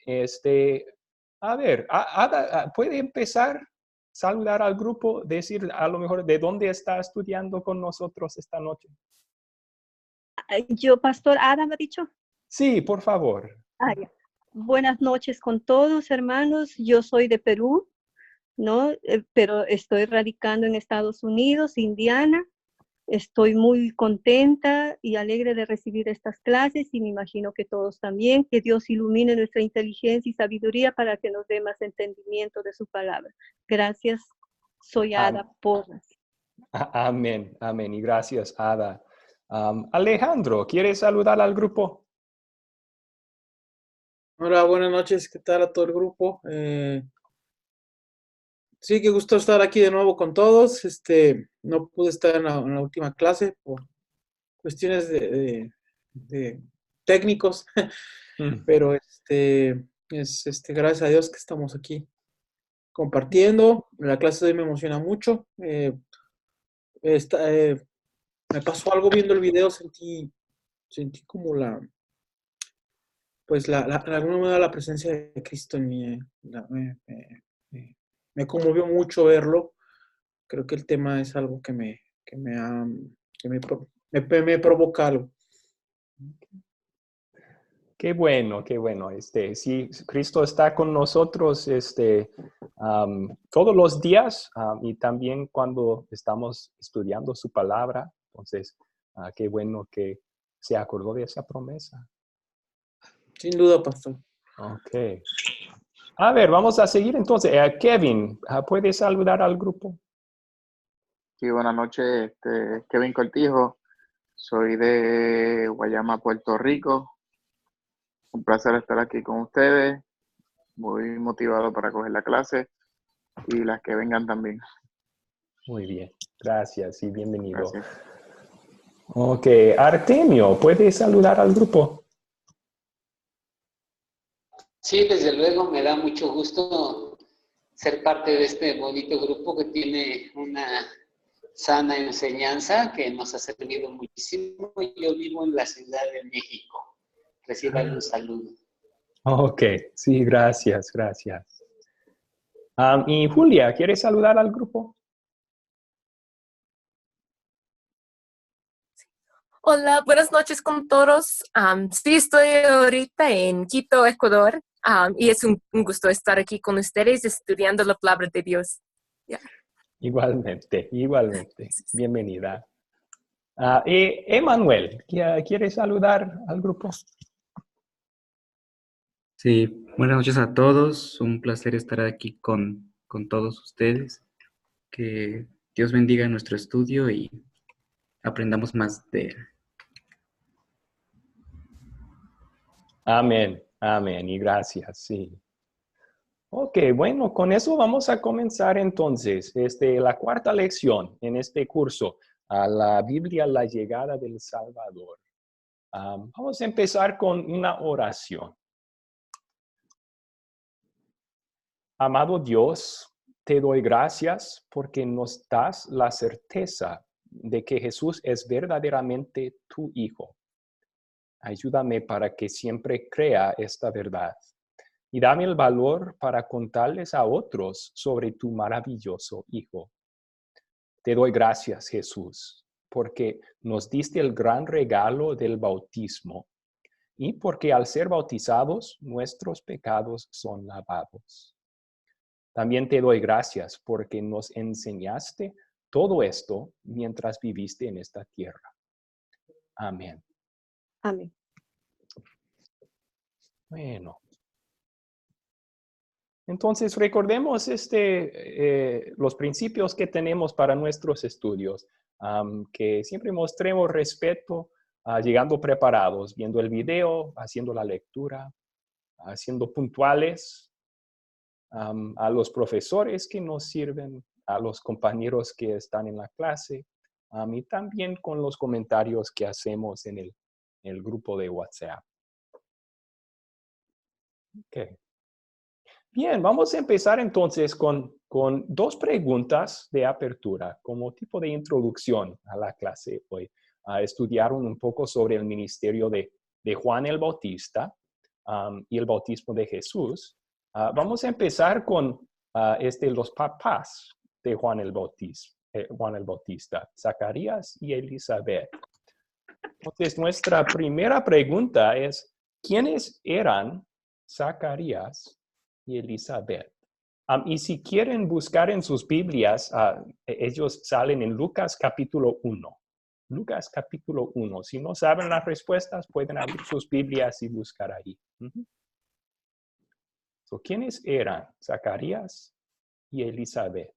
Este, a ver, Ada, ¿puede empezar? Saludar al grupo, decir a lo mejor de dónde está estudiando con nosotros esta noche. Yo, Pastor Ada, me ha dicho. Sí, por favor. Ya. Buenas noches con todos, hermanos. Yo soy de Perú, ¿no? Pero estoy radicando en Estados Unidos, Indiana. Estoy muy contenta y alegre de recibir estas clases y me imagino que todos también. Que Dios ilumine nuestra inteligencia y sabiduría para que nos dé más entendimiento de su palabra. Gracias. Soy Ada Porras. Amén, amén. Y gracias, Ada. Alejandro, ¿quieres saludar al grupo? Hola, buenas noches. ¿Qué tal a todo el grupo? Sí, qué gusto estar aquí de nuevo con todos. No pude estar en la última clase por cuestiones de técnicos, pero gracias a Dios que estamos aquí compartiendo. La clase de hoy me emociona mucho. Me pasó algo viendo el video, sentí como de alguna manera la presencia de Cristo en mí. Me conmovió mucho verlo. Creo que el tema es algo que me provoca algo. Qué bueno, qué bueno. Sí, Cristo está con nosotros todos los días y también cuando estamos estudiando su palabra. Entonces, qué bueno que se acordó de esa promesa. Sin duda, pastor. Ok. A ver, vamos a seguir entonces. Kevin, ¿puedes saludar al grupo? Sí, buenas noches. Kevin Cortijo. Soy de Guayama, Puerto Rico. Un placer estar aquí con ustedes. Muy motivado para coger la clase y las que vengan también. Muy bien. Gracias y bienvenido. Gracias. Ok. Artemio, ¿puedes saludar al grupo? Sí, desde luego, me da mucho gusto ser parte de este bonito grupo que tiene una sana enseñanza que nos ha servido muchísimo. Yo vivo en la Ciudad de México. Reciban un saludo. Ok, sí, gracias. Y Julia, ¿quieres saludar al grupo? Hola, buenas noches con todos. Sí, estoy ahorita en Quito, Ecuador, y es un gusto estar aquí con ustedes estudiando la palabra de Dios. Yeah. Igualmente. Bienvenida. Emanuel, ¿quieres saludar al grupo? Sí, buenas noches a todos. Un placer estar aquí con todos ustedes. Que Dios bendiga nuestro estudio y aprendamos más de él. Amén y gracias, sí. Ok, bueno, con eso vamos a comenzar entonces la cuarta lección en este curso, a la Biblia, la llegada del Salvador. Vamos a empezar con una oración. Amado Dios, te doy gracias porque nos das la certeza de que Jesús es verdaderamente tu Hijo. Ayúdame para que siempre crea esta verdad y dame el valor para contarles a otros sobre tu maravilloso Hijo. Te doy gracias, Jesús, porque nos diste el gran regalo del bautismo y porque al ser bautizados nuestros pecados son lavados. También te doy gracias porque nos enseñaste todo esto mientras viviste en esta tierra. Amén. Amén. Bueno. Entonces, recordemos los principios que tenemos para nuestros estudios, que siempre mostremos respeto, llegando preparados, viendo el video, haciendo la lectura, siendo puntuales, a los profesores que nos sirven, a los compañeros que están en la clase, y también con los comentarios que hacemos en el grupo de WhatsApp. Okay. Bien, vamos a empezar entonces con dos preguntas de apertura como tipo de introducción a la clase hoy. Estudiaron un poco sobre el ministerio de Juan el Bautista y el bautismo de Jesús, vamos a empezar con los papás de Juan el Bautista, Zacarías y Elizabeth. Entonces, nuestra primera pregunta es, ¿quiénes eran Zacarías y Elizabeth? Y si quieren buscar en sus Biblias, ellos salen en Lucas capítulo 1. Lucas capítulo 1. Si no saben las respuestas, pueden abrir sus Biblias y buscar ahí. ¿Quiénes eran Zacarías y Elizabeth?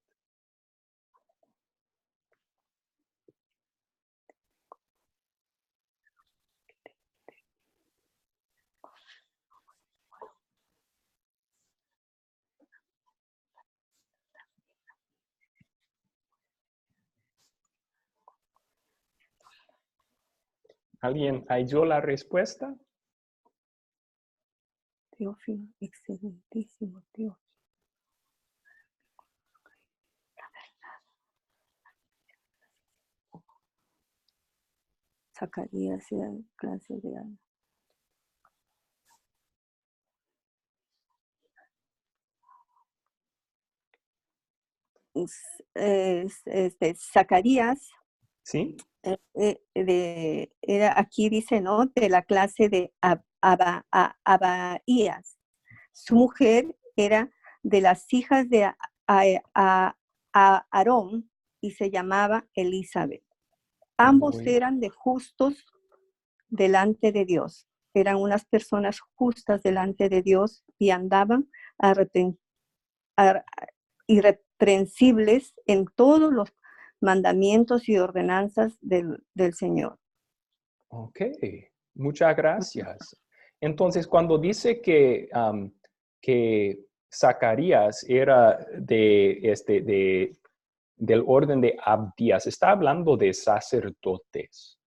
¿Alguien halló la respuesta? Teófilo, excelentísimo Dios. Zacarías era clase de Ana. Zacarías, ¿Sí? aquí dice, ¿no? De la clase de Abaías. Su mujer era de las hijas de Aarón y se llamaba Elizabeth. Ambos eran de justos delante de Dios. Eran unas personas justas delante de Dios y andaban irreprensibles en todos los mandamientos y ordenanzas del Señor. Ok, muchas gracias. Entonces, cuando dice que Zacarías era del orden de Abdías, está hablando de sacerdotes.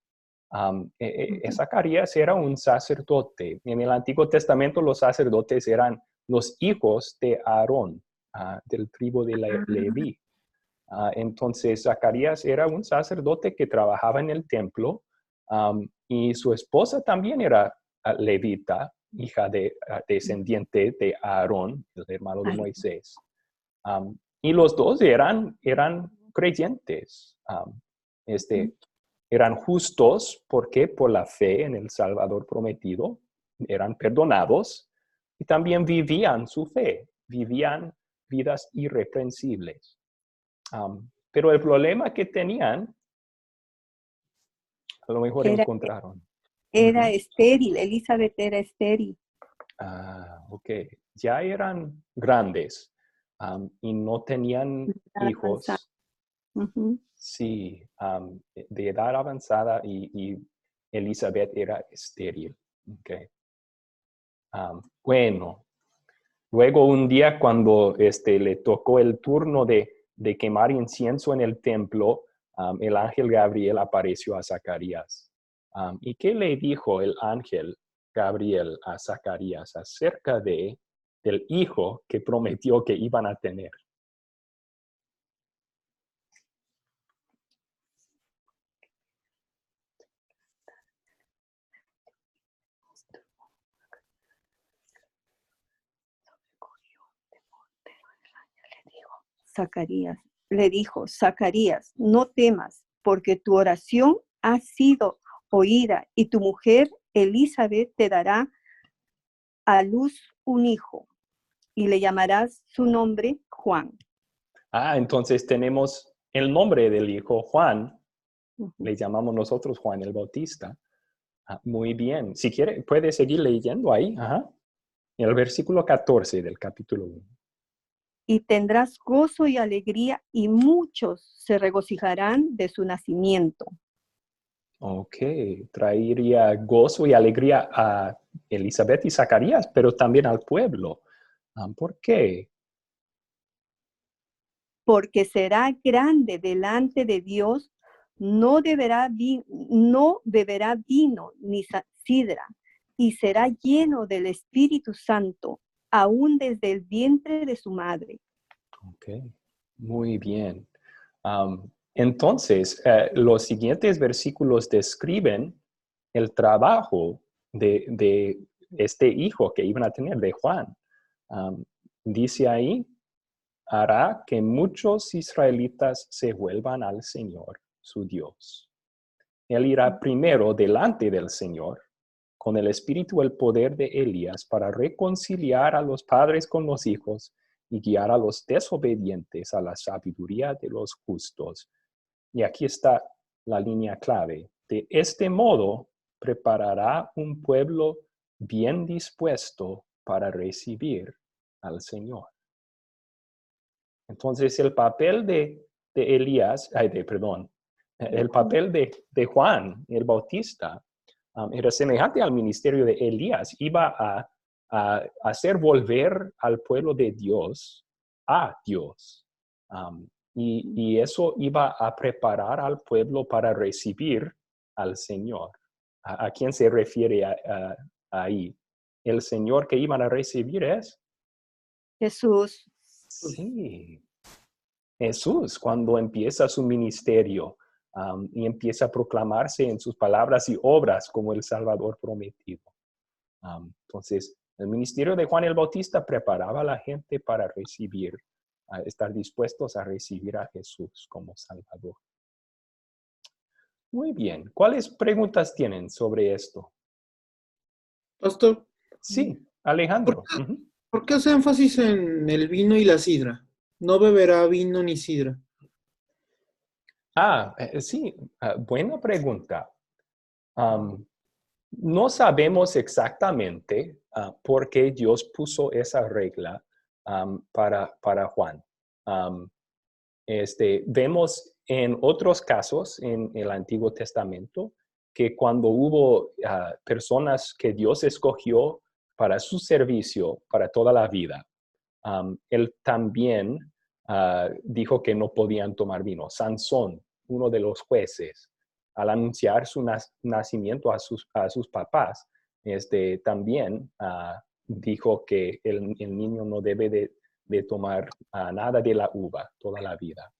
Zacarías era un sacerdote. En el Antiguo Testamento los sacerdotes eran los hijos de Aarón, del tribu de Leví. Entonces, Zacarías era un sacerdote que trabajaba en el templo y su esposa también era levita, hija descendiente de Aarón, el hermano de Moisés. Y los dos eran creyentes. Eran justos porque por la fe en el Salvador prometido eran perdonados y también vivían su fe, vivían vidas irreprensibles. Pero el problema que tenían, a lo mejor encontraron. Era estéril, Elizabeth era estéril. Ok. Ya eran grandes y no tenían hijos. Sí, de edad avanzada y Elizabeth era estéril. Okay. Bueno, luego un día cuando le tocó el turno de quemar incienso en el templo, el ángel Gabriel apareció a Zacarías. ¿Y qué le dijo el ángel Gabriel a Zacarías acerca del hijo que prometió que iban a tener? Zacarías le dijo, Zacarías, no temas, porque tu oración ha sido oída y tu mujer Elizabeth te dará a luz un hijo y le llamarás su nombre Juan. Entonces tenemos el nombre del hijo Juan. Le llamamos nosotros Juan el Bautista. Muy bien. Si quiere, puede seguir leyendo ahí. En el versículo 14 del capítulo 1. Y tendrás gozo y alegría, y muchos se regocijarán de su nacimiento. Ok, traería gozo y alegría a Elizabeth y Zacarías, pero también al pueblo. ¿Por qué? Porque será grande delante de Dios, no beberá vino ni sidra, y será lleno del Espíritu Santo, aún desde el vientre de su madre. Ok, muy bien. Entonces, los siguientes versículos describen el trabajo de este hijo que iban a tener de Juan. Dice ahí, hará que muchos israelitas se vuelvan al Señor, su Dios. Él irá primero delante del Señor con el espíritu y el poder de Elías para reconciliar a los padres con los hijos y guiar a los desobedientes a la sabiduría de los justos. Y aquí está la línea clave. De este modo, preparará un pueblo bien dispuesto para recibir al Señor. Entonces, el papel de Elías, el papel de Juan el Bautista era semejante al ministerio de Elías. Iba a hacer volver al pueblo de Dios a Dios. Y eso iba a preparar al pueblo para recibir al Señor. ¿A quién se refiere ahí? El Señor que iban a recibir es Jesús. Sí. Jesús, cuando empieza su ministerio y empieza a proclamarse en sus palabras y obras como el Salvador prometido. Entonces, el ministerio de Juan el Bautista preparaba a la gente para recibir, a estar dispuestos a recibir a Jesús como Salvador. Muy bien. ¿Cuáles preguntas tienen sobre esto? Pastor, Sí, Alejandro. ¿por qué hace énfasis en el vino y la sidra? No beberá vino ni sidra. Sí, buena pregunta. No sabemos exactamente por qué Dios puso esa regla para Juan. Vemos en otros casos en el Antiguo Testamento que cuando hubo personas que Dios escogió para su servicio para toda la vida, él también dijo que no podían tomar vino. Sansón, uno de los jueces, al anunciar su nacimiento a sus papás, también dijo que el niño no debe de tomar nada de la uva toda la vida.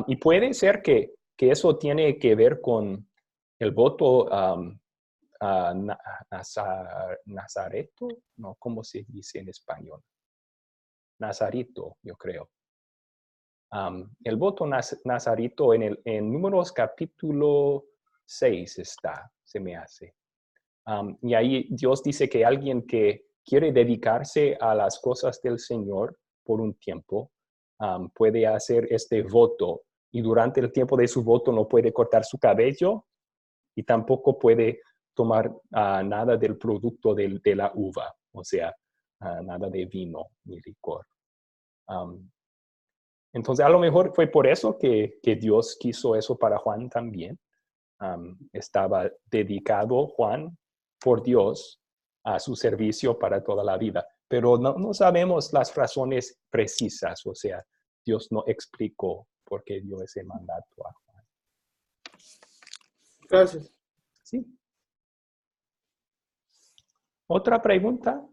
Y puede ser que eso tiene que ver con el voto nazareto, ¿no? ¿Cómo se dice en español? Nazarito, yo creo. El voto nazarito en Números capítulo 6 se me hace. Y ahí Dios dice que alguien que quiere dedicarse a las cosas del Señor por un tiempo, puede hacer este voto y durante el tiempo de su voto no puede cortar su cabello y tampoco puede tomar nada del producto de la uva, o sea, nada de vino ni licor. Entonces, a lo mejor fue por eso que Dios quiso eso para Juan también. Estaba dedicado Juan por Dios a su servicio para toda la vida. Pero no sabemos las razones precisas, o sea, Dios no explicó por qué dio ese mandato a Juan. Gracias. Sí. ¿Otra pregunta?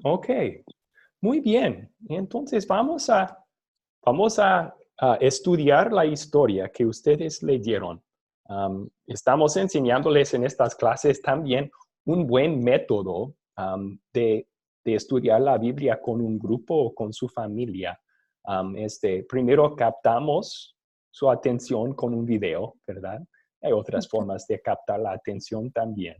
Ok, muy bien. Entonces vamos a estudiar la historia que ustedes leyeron. Estamos enseñándoles en estas clases también un buen método de estudiar la Biblia con un grupo o con su familia. Primero captamos su atención con un video, ¿verdad? Hay otras formas de captar la atención también.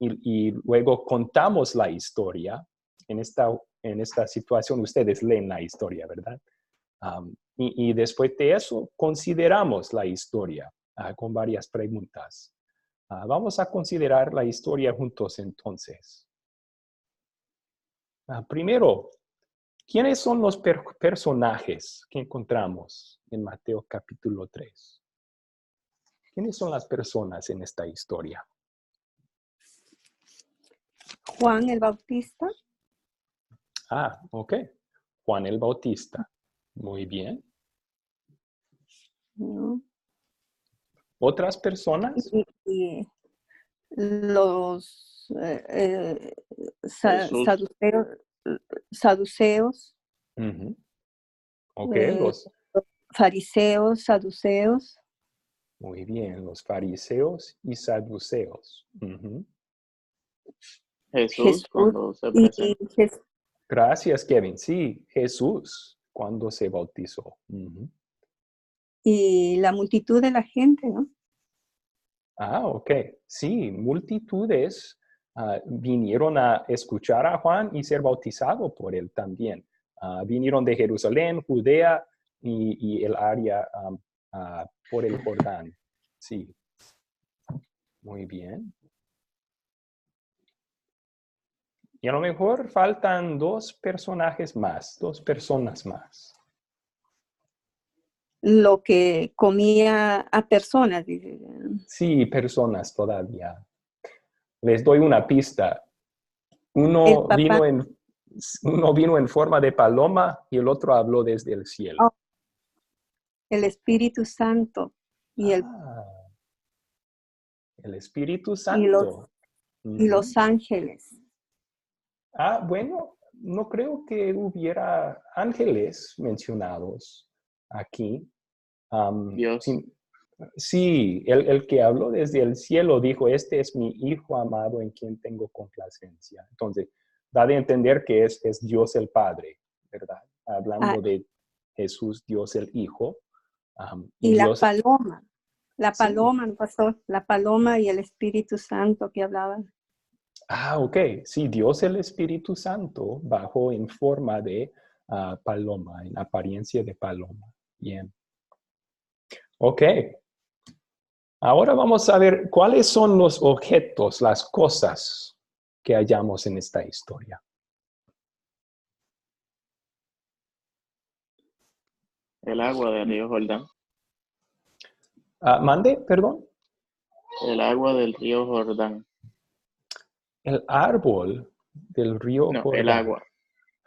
Y luego contamos la historia. En esta situación ustedes leen la historia, ¿verdad? Y después de eso consideramos la historia con varias preguntas. Vamos a considerar la historia juntos entonces. Primero, ¿quiénes son los personajes que encontramos en Mateo capítulo 3? ¿Quiénes son las personas en esta historia? Juan el Bautista. Ok. Juan el Bautista. Muy bien. ¿No? ¿Otras personas? Y los saduceos. Uh-huh. Ok, los fariseos, saduceos. muy bien, los fariseos y saduceos. Ujú. Jesús Jesús cuando se y, presenta. Gracias, Kevin. Sí, Jesús cuando se bautizó. Ujú. y la multitud de la gente, ¿no? Ah, ok. Sí, multitudes vinieron a escuchar a Juan y ser bautizados por él también. Vinieron de Jerusalén, Judea y el área por el Jordán. Sí, muy bien. Y a lo mejor faltan dos personas más. Lo que comía a personas, dice. Sí, personas todavía. Les doy una pista. El Uno papá, vino en forma de paloma y el otro habló desde el cielo. oh, el Espíritu Santo y, Ah, el Espíritu y, los, Santo. y Ujú. los ángeles. Bueno, no creo que hubiera ángeles mencionados aquí. Dios. Sí, el que habló desde el cielo dijo, este es mi Hijo amado en quien tengo complacencia. Entonces, da de entender que es Dios el Padre, ¿verdad? Ah, Hablando de Jesús, Dios el Hijo. Y y Dios, la sí. paloma, pastor, la paloma y el Espíritu Santo que hablaban. Ok. Sí, Dios el Espíritu Santo bajó en forma de paloma, en apariencia de paloma. Bien. Ok. Ahora vamos a ver cuáles son los objetos, las cosas que hallamos en esta historia. El agua del río Jordán. Mande, perdón. El agua del río Jordán. El árbol del río No, el Jordán. agua.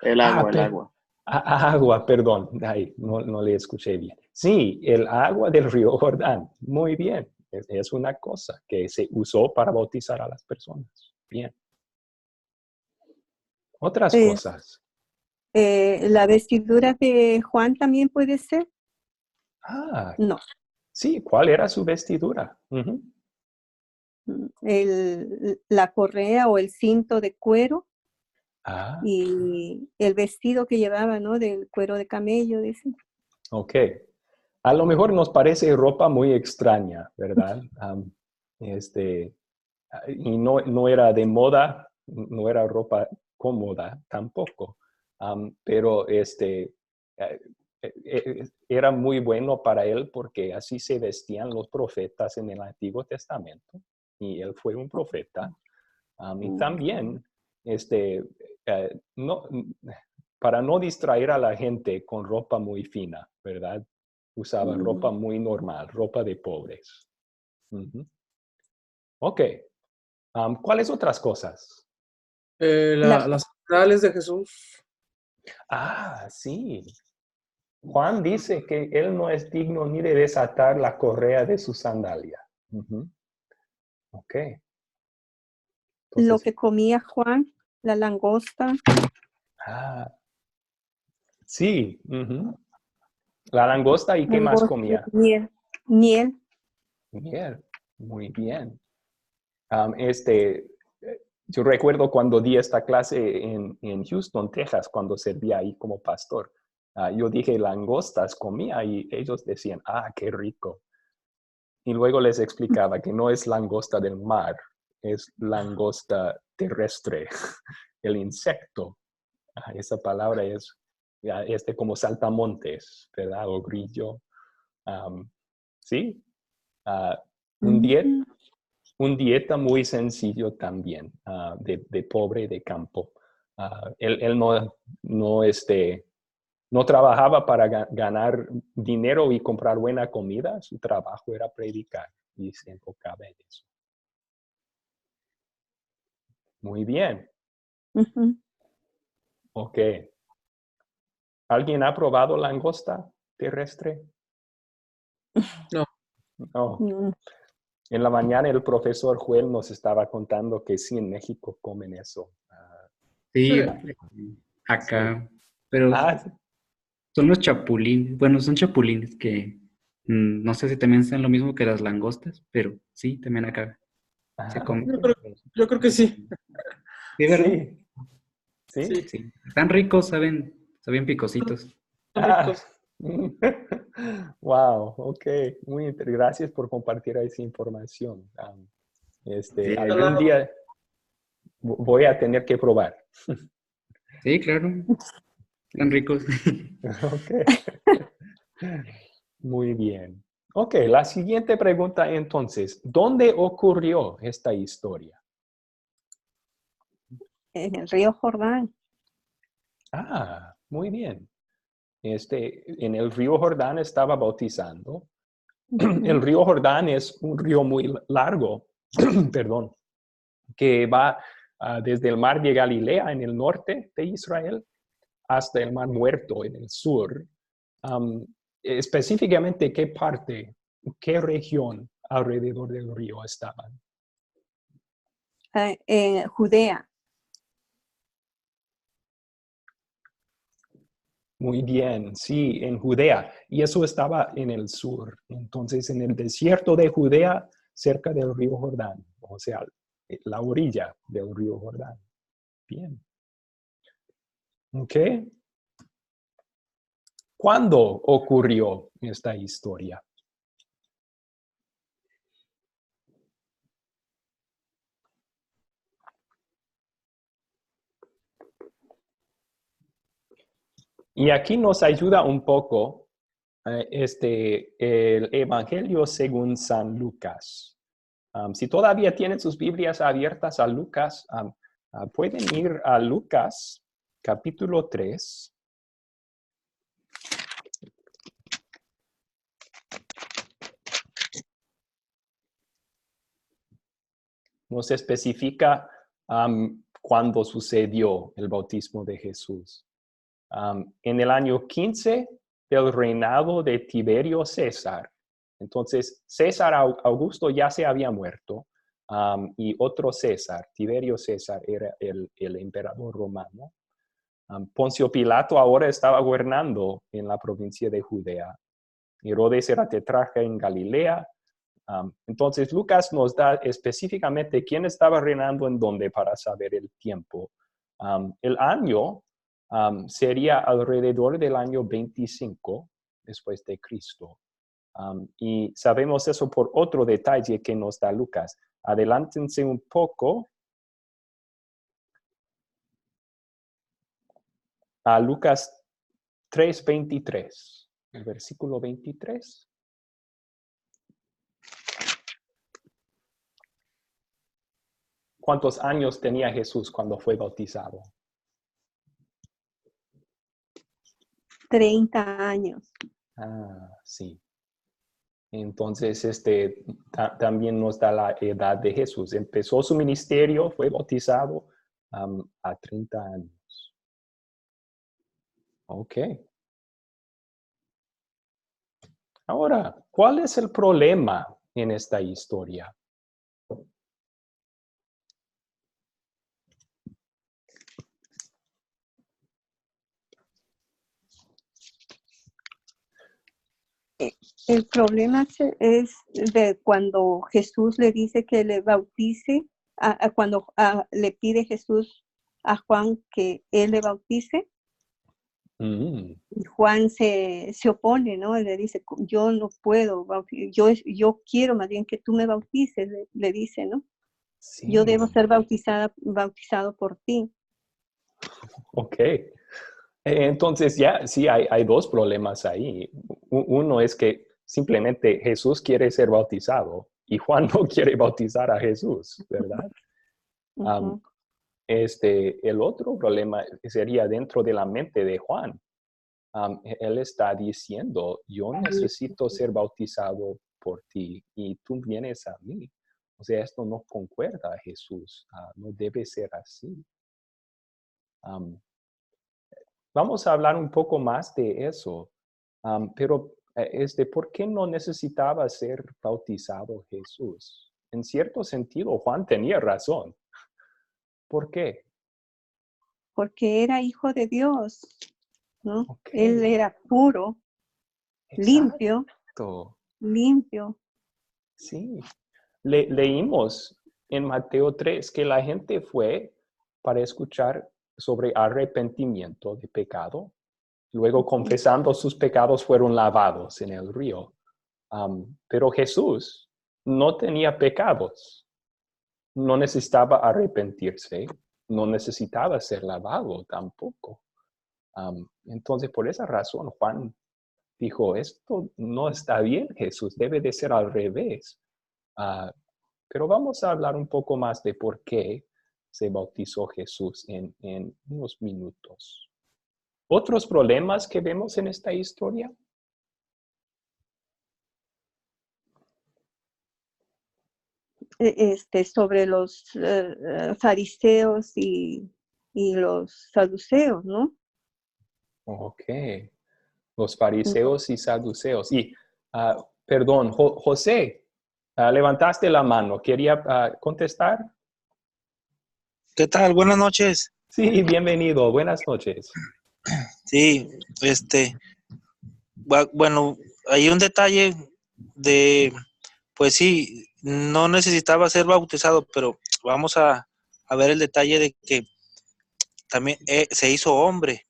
El agua. Agua, perdón. Ay, no le escuché bien. Sí, el agua del río Jordán. Muy bien. Es una cosa que se usó para bautizar a las personas. Bien. Otras Eh, cosas. la vestidura de Juan también puede ser. No, Sí, ¿cuál era su vestidura? Ujú. la correa o el cinto de cuero Ah, y el vestido que llevaba, ¿no? Del cuero de camello, dicen. ok. A lo mejor nos parece ropa muy extraña, ¿verdad? Y no era de moda, no era ropa cómoda tampoco. Pero era muy bueno para él porque así se vestían los profetas en el Antiguo Testamento. Y él fue un profeta. Y también, no, para no distraer a la gente con ropa muy fina, ¿verdad? Usaba ropa muy normal, ropa de pobres. Ujú. Ok. ¿Cuáles otras cosas? La, Las sandalias de Jesús. Sí. Juan dice que él no es digno ni de desatar la correa de su sandalia. Ujú. Ok. lo Entonces, que comía Juan, la langosta, ah, sí. Ujú. La langosta, ¿y qué más langosta, comía? miel. Miel. Muy bien. Um, este, yo recuerdo cuando di esta clase en Houston, Texas, cuando servía ahí como pastor. Yo dije langostas comía y ellos decían, qué rico. Y luego les explicaba que no es langosta del mar, es langosta terrestre, el insecto. Esa palabra es como saltamontes, ¿verdad? O grillo. Sí. Un diet Un dieta muy sencillo también, de pobre de campo. Él no trabajaba para ganar dinero y comprar buena comida, su trabajo era predicar y se enfocaba en eso. Muy bien, ok. ¿Alguien ha probado langosta terrestre? No. No. En la mañana el profesor Joel nos estaba contando que sí, en México comen eso. Sí, Sí. acá, pero Ah, Son los chapulines. Bueno, son chapulines que no sé si también sean lo mismo que las langostas, pero sí, también acá se Ah, comen. Yo creo que sí. Sí, ¿verdad? sí, sí. Sí, Sí. Están ricos, saben picositos. son Ah. ricos. Wow, ok. Gracias por compartir esa información. Sí, Algún día voy a tener que probar. sí, claro, están ricos. Ok. Muy bien. Ok, la siguiente pregunta entonces, ¿dónde ocurrió esta historia? En el río Jordán. Ah, muy bien. En el río Jordán estaba bautizando. El río Jordán es un río muy largo, perdón, que va desde el mar de Galilea en el norte de Israel hasta el mar Muerto en el sur. Um, Específicamente, ¿qué parte, qué región alrededor del río estaban? En Judea. Muy bien, sí, en Judea. Y eso estaba en el sur. Entonces, en el desierto de Judea, cerca del río Jordán, o sea, la orilla del río Jordán. Bien. Ok. ¿Cuándo ocurrió esta historia? Y aquí nos ayuda un poco el Evangelio según San Lucas. Si todavía tienen sus Biblias abiertas a Lucas, pueden ir a Lucas capítulo 3. Nos especifica cuándo sucedió el bautismo de Jesús. En el año 15 del reinado de Tiberio César. Entonces, César Augusto ya se había muerto y otro César, Tiberio César, era el emperador romano. Poncio Pilato ahora estaba gobernando en la provincia de Judea. Herodes era tetrarca en Galilea. Entonces, Lucas nos da específicamente quién estaba reinando en dónde para saber el tiempo. El año sería alrededor del año 25 después de Cristo. Y sabemos eso por otro detalle que nos da Lucas. Adelántense un poco a Lucas 3:23, el versículo 23. ¿Cuántos años tenía Jesús cuando fue bautizado? 30 años. Ah, sí. Entonces, también nos da la edad de Jesús. Empezó su ministerio, fue bautizado a 30 años. Ok. Ahora, ¿cuál es el problema en esta historia? El problema es de cuando Jesús le dice que le bautice, cuando le pide Jesús a Juan que él le bautice, Mm, y Juan se opone, ¿no? Le dice, yo no puedo, yo quiero más bien que tú me bautices, le dice, ¿no? Yo debo sí, ser bautizado por ti. ok. Entonces ya sí hay dos problemas ahí. Uno es que simplemente Jesús quiere ser bautizado y Juan no quiere bautizar a Jesús, ¿verdad? Um, Uh-huh. El otro problema sería dentro de la mente de Juan. Él está diciendo, yo necesito ser bautizado por ti y tú vienes a mí. O sea, esto no concuerda, Jesús. No debe ser así. Vamos a hablar un poco más de eso, pero ¿por qué no necesitaba ser bautizado Jesús? En cierto sentido, Juan tenía razón. ¿Por qué? Porque era hijo de Dios. ¿no? Ok. Él era puro, limpio, Exacto. limpio. Sí. Leímos en Mateo 3 que la gente fue para escuchar sobre arrepentimiento de pecado. Luego, confesando sus pecados, fueron lavados en el río. Pero Jesús no tenía pecados. No necesitaba arrepentirse. No necesitaba ser lavado tampoco. Entonces, por esa razón, Juan dijo, esto no está bien, Jesús. Debe de ser al revés. Pero vamos a hablar un poco más de por qué se bautizó Jesús en unos minutos. ¿Otros problemas que vemos en esta historia? Sobre los fariseos y los saduceos, ¿no? Ok. Los fariseos y saduceos. Y, perdón, José, levantaste la mano. ¿Quería contestar? ¿Qué tal? Buenas noches. Sí, bienvenido. Buenas noches. Sí, bueno, hay un detalle pues sí, no necesitaba ser bautizado, pero vamos a ver el detalle de que también se hizo hombre.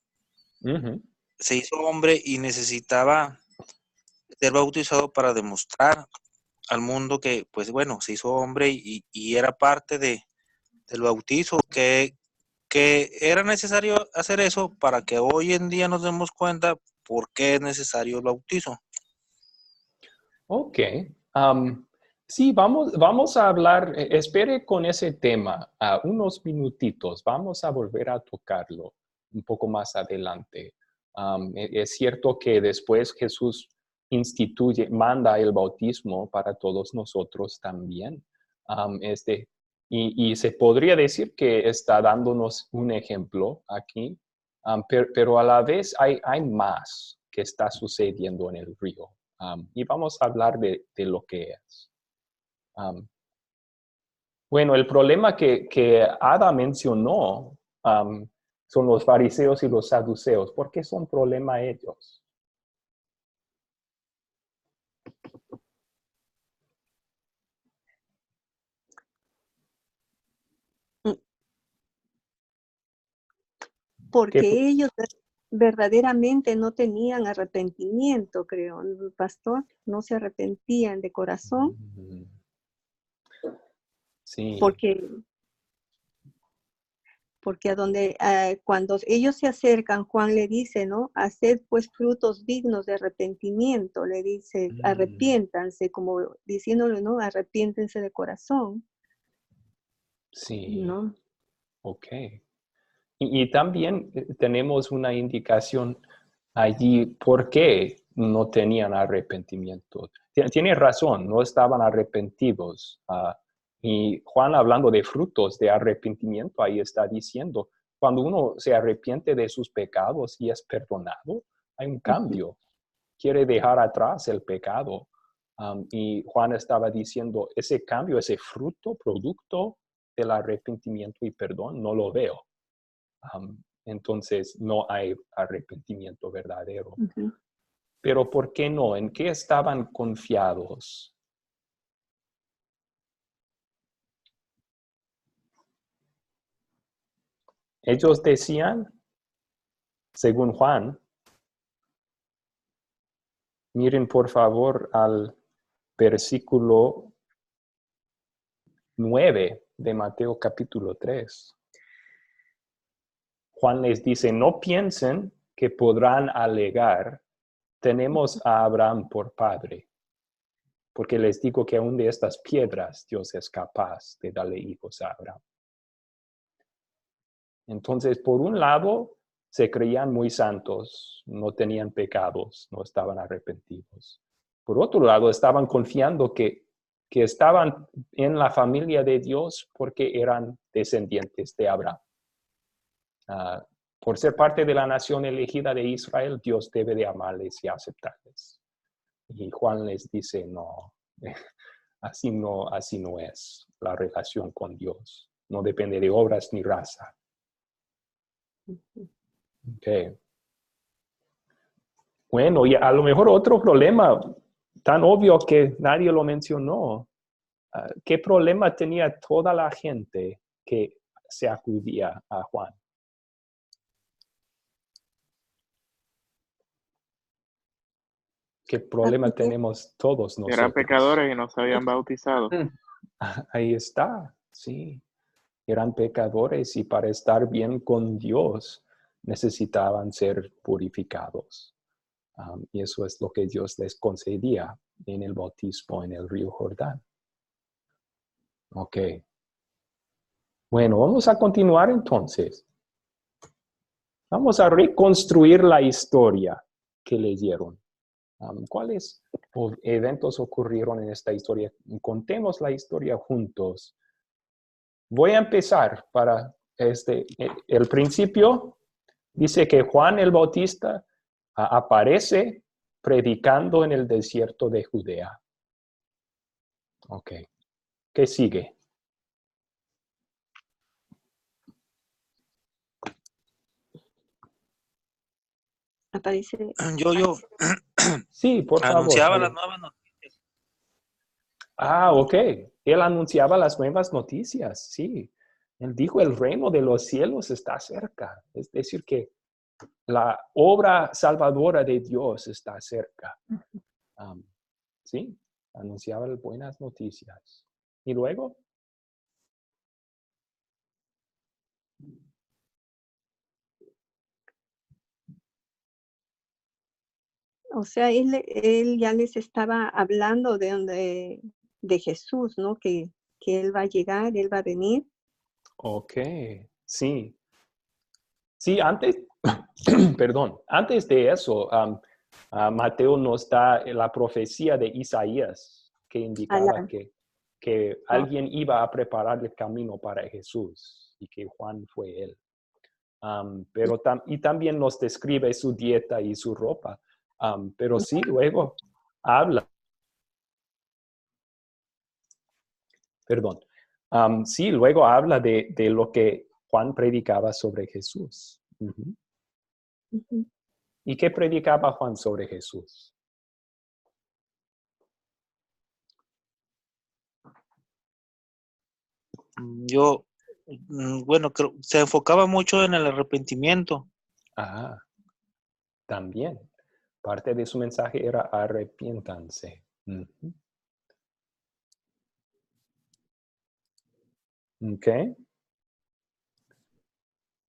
Uh-huh. Se hizo hombre y necesitaba ser bautizado para demostrar al mundo que, pues bueno, se hizo hombre y era parte del bautizo, que era necesario hacer eso para que hoy en día nos demos cuenta por qué es necesario el bautizo. Ok. Sí, vamos a hablar, espere con ese tema unos minutitos. Vamos a volver a tocarlo un poco más adelante. Es cierto que después Jesús manda el bautismo para todos nosotros también. Y se podría decir que está dándonos un ejemplo aquí, pero a la vez hay más que está sucediendo en el río. Y vamos a hablar de lo que es. Bueno, el problema que Ada mencionó son los fariseos y los saduceos. ¿Por qué son problema ellos? Porque ellos verdaderamente no tenían arrepentimiento, creo, el pastor, no se arrepentían de corazón, Sí. porque cuando ellos se acercan, Juan le dice, ¿no? Haced pues frutos dignos de arrepentimiento, le dice, arrepiéntanse, como diciéndole, ¿no? Arrepiéntense de corazón. Sí. ¿No? Ok. Y también tenemos una indicación allí por qué no tenían arrepentimiento. Tiene razón, no estaban arrepentidos. Y Juan, hablando de frutos de arrepentimiento, ahí está diciendo, cuando uno se arrepiente de sus pecados y es perdonado, hay un cambio. Quiere dejar atrás el pecado. Y Juan estaba diciendo, ese cambio, ese fruto, producto del arrepentimiento y perdón, no lo veo. Entonces no hay arrepentimiento verdadero. Uh-huh. Pero ¿por qué no? ¿En qué estaban confiados? Ellos decían, según Juan, miren por favor al versículo 9 de Mateo capítulo 3. Juan les dice, no piensen que podrán alegar, tenemos a Abraham por padre, porque les digo que aún de estas piedras Dios es capaz de darle hijos a Abraham. Entonces, por un lado, se creían muy santos, no tenían pecados, no estaban arrepentidos. Por otro lado, estaban confiando que estaban en la familia de Dios porque eran descendientes de Abraham. Por ser parte de la nación elegida de Israel, Dios debe de amarles y aceptarles. Y Juan les dice, no, así no es la relación con Dios. No depende de obras ni raza. Okay. Bueno, y a lo mejor otro problema tan obvio que nadie lo mencionó. ¿Qué problema tenía toda la gente que se acudía a Juan? ¿Qué problema tenemos todos nosotros? Eran pecadores y no se habían bautizado. Ahí está, sí. Eran pecadores y para estar bien con Dios necesitaban ser purificados. Y eso es lo que Dios les concedía en el bautismo en el río Jordán. Ok. Bueno, vamos a continuar entonces. Vamos a reconstruir la historia que leyeron. ¿Cuáles eventos ocurrieron en esta historia? Contemos la historia juntos. Voy a empezar para el principio. Dice que Juan el Bautista aparece predicando en el desierto de Judea. Ok. ¿Qué sigue? Aparece. Yo Sí, por favor. anunciaba las nuevas noticias. Ok. Él anunciaba las nuevas noticias, sí. Él dijo, el reino de los cielos está cerca. Es decir, que la obra salvadora de Dios está cerca. Sí, anunciaba las buenas noticias. ¿Y luego? O sea, él ya les estaba hablando de Jesús, ¿no? Que Él va a llegar, Él va a venir. Ok, sí. Sí, perdón, antes de eso, Mateo nos da la profecía de Isaías que indicaba que alguien iba a preparar el camino para Jesús y que Juan fue él. Y también nos describe su dieta y su ropa. Pero sí, luego habla. Perdón. Sí, luego habla de lo que Juan predicaba sobre Jesús. Uh-huh. Uh-huh. ¿Y qué predicaba Juan sobre Jesús? Creo se enfocaba mucho en el arrepentimiento. También. Parte de su mensaje era arrepiéntanse. Uh-huh. Ok.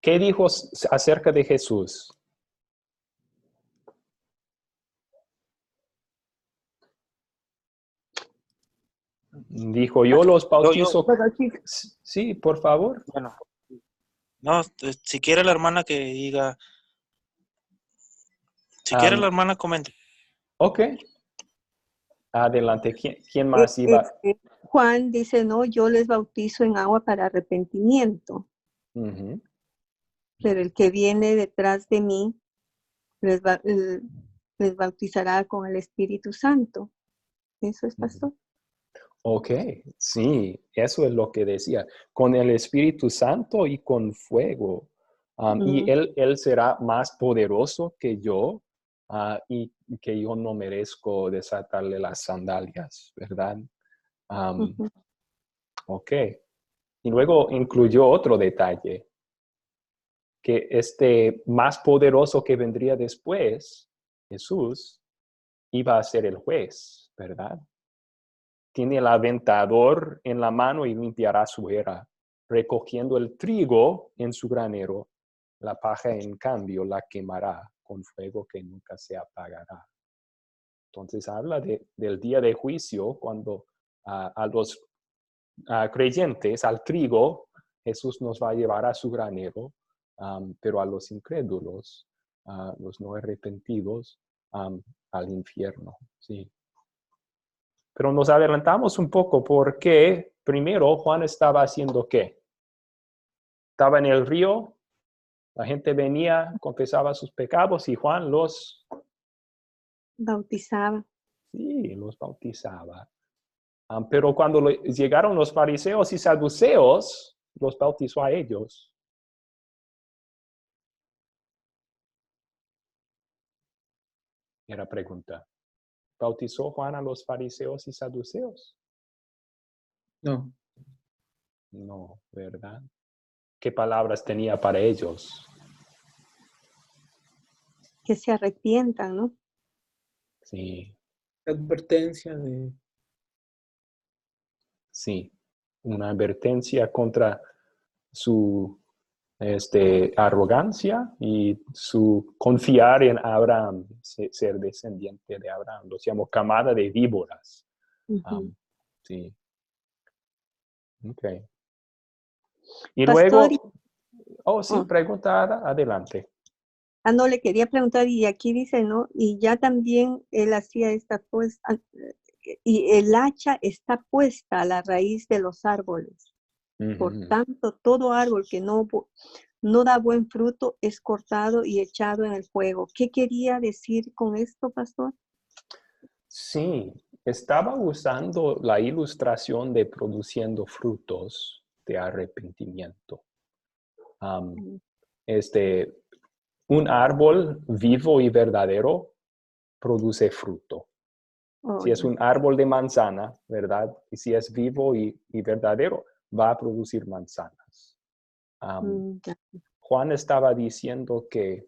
¿Qué dijo acerca de Jesús? Dijo, yo los bautizo. Sí, por favor. Bueno, no, si quiere la hermana que diga. Si quiere la hermana comente. Ok. Adelante. ¿Quién más iba? Juan dice, no, yo les bautizo en agua para arrepentimiento. Uh-huh. Pero el que viene detrás de mí les bautizará con el Espíritu Santo. ¿Eso es, pastor? Ok, sí, eso es lo que decía. Con el Espíritu Santo y con fuego. Y él será más poderoso que yo y que yo no merezco desatarle las sandalias, ¿verdad? Ok. Y luego incluyó otro detalle, que más poderoso que vendría después, Jesús, iba a ser el juez, ¿verdad? Tiene el aventador en la mano y limpiará su era, recogiendo el trigo en su granero. La paja, en cambio, la quemará con fuego que nunca se apagará. Entonces habla del día de juicio, cuando a los creyentes, al trigo, Jesús nos va a llevar a su granero, pero a los incrédulos, los no arrepentidos, al infierno. Sí. Pero nos adelantamos un poco porque primero Juan estaba haciendo ¿qué? Estaba en el río, la gente venía, confesaba sus pecados y Juan los bautizaba. Sí, los bautizaba. Pero cuando llegaron los fariseos y saduceos, los bautizó a ellos. Era pregunta. ¿Bautizó Juan a los fariseos y saduceos? No. No, ¿verdad? ¿Qué palabras tenía para ellos? Que se arrepientan, ¿no? Sí, Advertencia de... sí. Una advertencia contra su arrogancia y su confiar en Abraham, ser descendiente de Abraham. Los llamó camada de víboras. Sí. Ok. Y Pastor, luego, sí, pregunta adelante. no, le quería preguntar, y aquí dice, ¿no? Y ya también él hacía esta puesta, y el hacha está puesta a la raíz de los árboles. Por tanto, todo árbol que no da buen fruto es cortado y echado en el fuego. ¿Qué quería decir con esto, pastor? Sí, estaba usando la ilustración de produciendo frutos de arrepentimiento. Un árbol vivo y verdadero produce fruto. Si es un árbol de manzana, ¿verdad? Y si es vivo y verdadero, va a producir manzanas. Juan estaba diciendo que,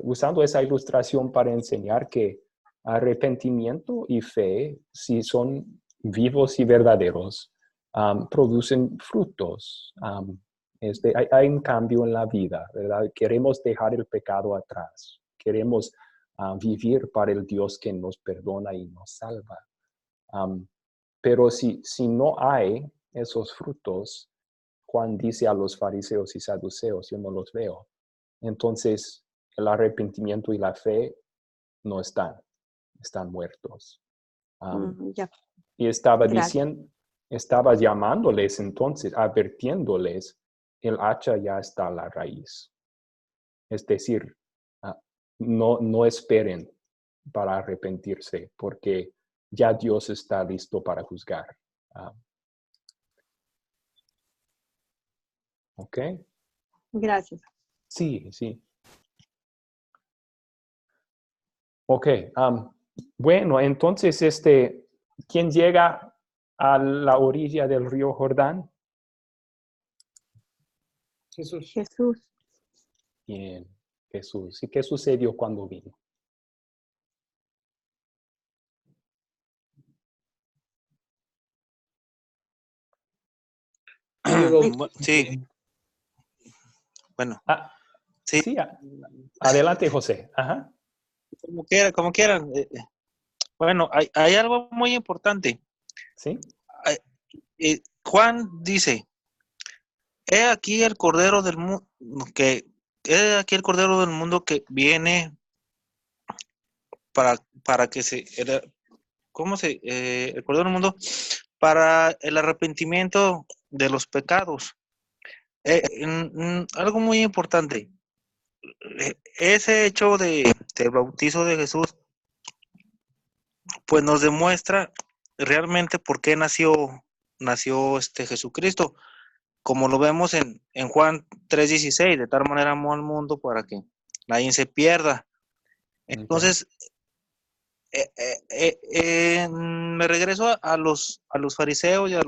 usando esa ilustración para enseñar que arrepentimiento y fe, si son vivos y verdaderos, producen frutos. Hay un cambio en la vida, ¿verdad? Queremos dejar el pecado atrás. Queremos vivir para el Dios que nos perdona y nos salva. Pero si no hay esos frutos, Juan dice a los fariseos y saduceos, yo no los veo. Entonces, el arrepentimiento y la fe no están muertos. Y estaba diciendo, estaba llamándoles entonces, advirtiéndoles, el hacha ya está a la raíz. Es decir, no esperen para arrepentirse, porque ya Dios está listo para juzgar. ¿Ok? Gracias. Sí. Ok. Bueno, entonces, ¿quién llega a la orilla del río Jordán? Jesús. Bien, Jesús. ¿Y qué sucedió cuando vino? Sí. Bueno. Sí. Sí, adelante, José. Ajá. Como quieran. Bueno, hay algo muy importante. Sí. Juan dice, he aquí el Cordero del mundo que viene para que el Cordero del mundo para el arrepentimiento de los pecados. Algo muy importante. Ese hecho del bautizo de Jesús, pues nos demuestra realmente por qué nació Jesucristo, como lo vemos en Juan 3:16, de tal manera amó al mundo para que nadie se pierda. Entonces, me regreso a los fariseos y a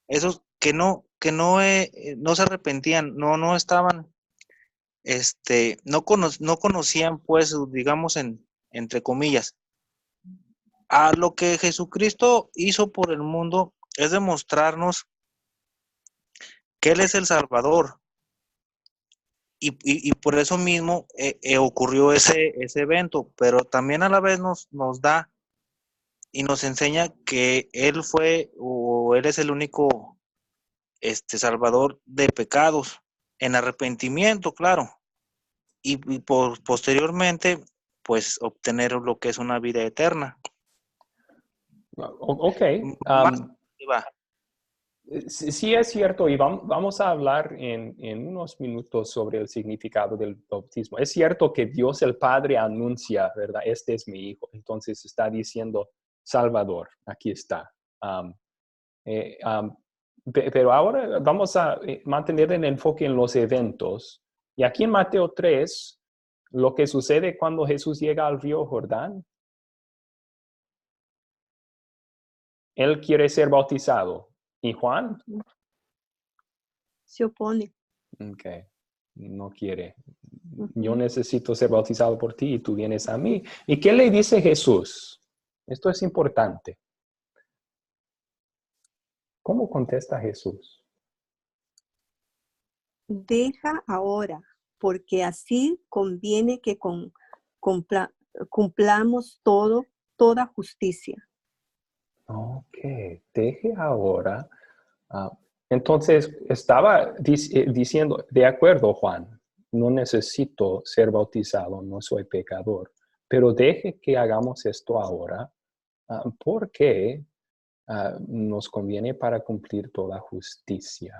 esos que no se arrepentían, no estaban, no conocían, pues, digamos, entre comillas. A lo que Jesucristo hizo por el mundo es demostrarnos que Él es el Salvador. Y por eso mismo ocurrió ese evento, pero también a la vez nos da y nos enseña que Él es el único Salvador de pecados, en arrepentimiento, claro, y posteriormente, pues, obtener lo que es una vida eterna. Ok. Sí es cierto, y vamos a hablar en unos minutos sobre el significado del bautismo. Es cierto que Dios el Padre anuncia, ¿verdad? Este es mi hijo. Entonces está diciendo, Salvador, aquí está. Pero ahora vamos a mantener el enfoque en los eventos. Y aquí en Mateo 3, lo que sucede cuando Jesús llega al río Jordán. Él quiere ser bautizado. ¿Y Juan? Se opone. Okay. No quiere. Ujú. Yo necesito ser bautizado por ti y tú vienes a mí. ¿Y qué le dice Jesús? Esto es importante. ¿Cómo contesta Jesús? Deja ahora, porque así conviene que cumplamos toda justicia. Ok, deje ahora. Entonces, estaba diciendo, de acuerdo, Juan, no necesito ser bautizado, no soy pecador, pero deje que hagamos esto ahora, porque nos conviene para cumplir toda justicia.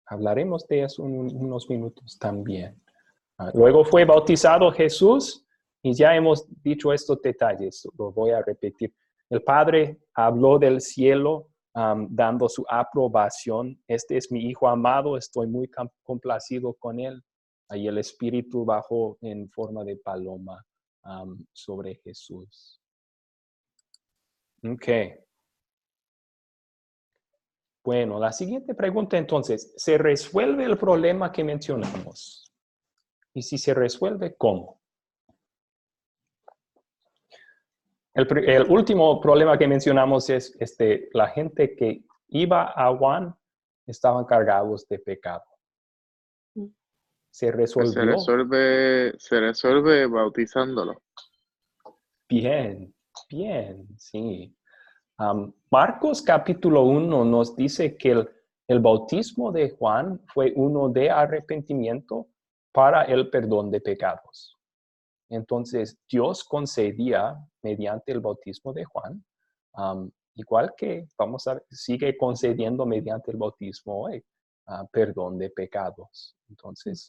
Hablaremos de eso en unos minutos también. Luego fue bautizado Jesús y ya hemos dicho estos detalles, lo voy a repetir. El Padre habló del cielo dando su aprobación. Este es mi Hijo amado, estoy muy complacido con él. Ahí el Espíritu bajó en forma de paloma sobre Jesús. Ok. Bueno, la siguiente pregunta entonces, ¿se resuelve el problema que mencionamos? Y si se resuelve, ¿cómo? El último problema que mencionamos es la gente que iba a Juan estaban cargados de pecado. ¿Se Pues resolvió? se resuelve bautizándolo. Bien, sí. Marcos capítulo 1 nos dice que el bautismo de Juan fue uno de arrepentimiento para el perdón de pecados. Entonces, Dios concedía mediante el bautismo de Juan, igual que sigue concediendo mediante el bautismo hoy, perdón de pecados. Entonces,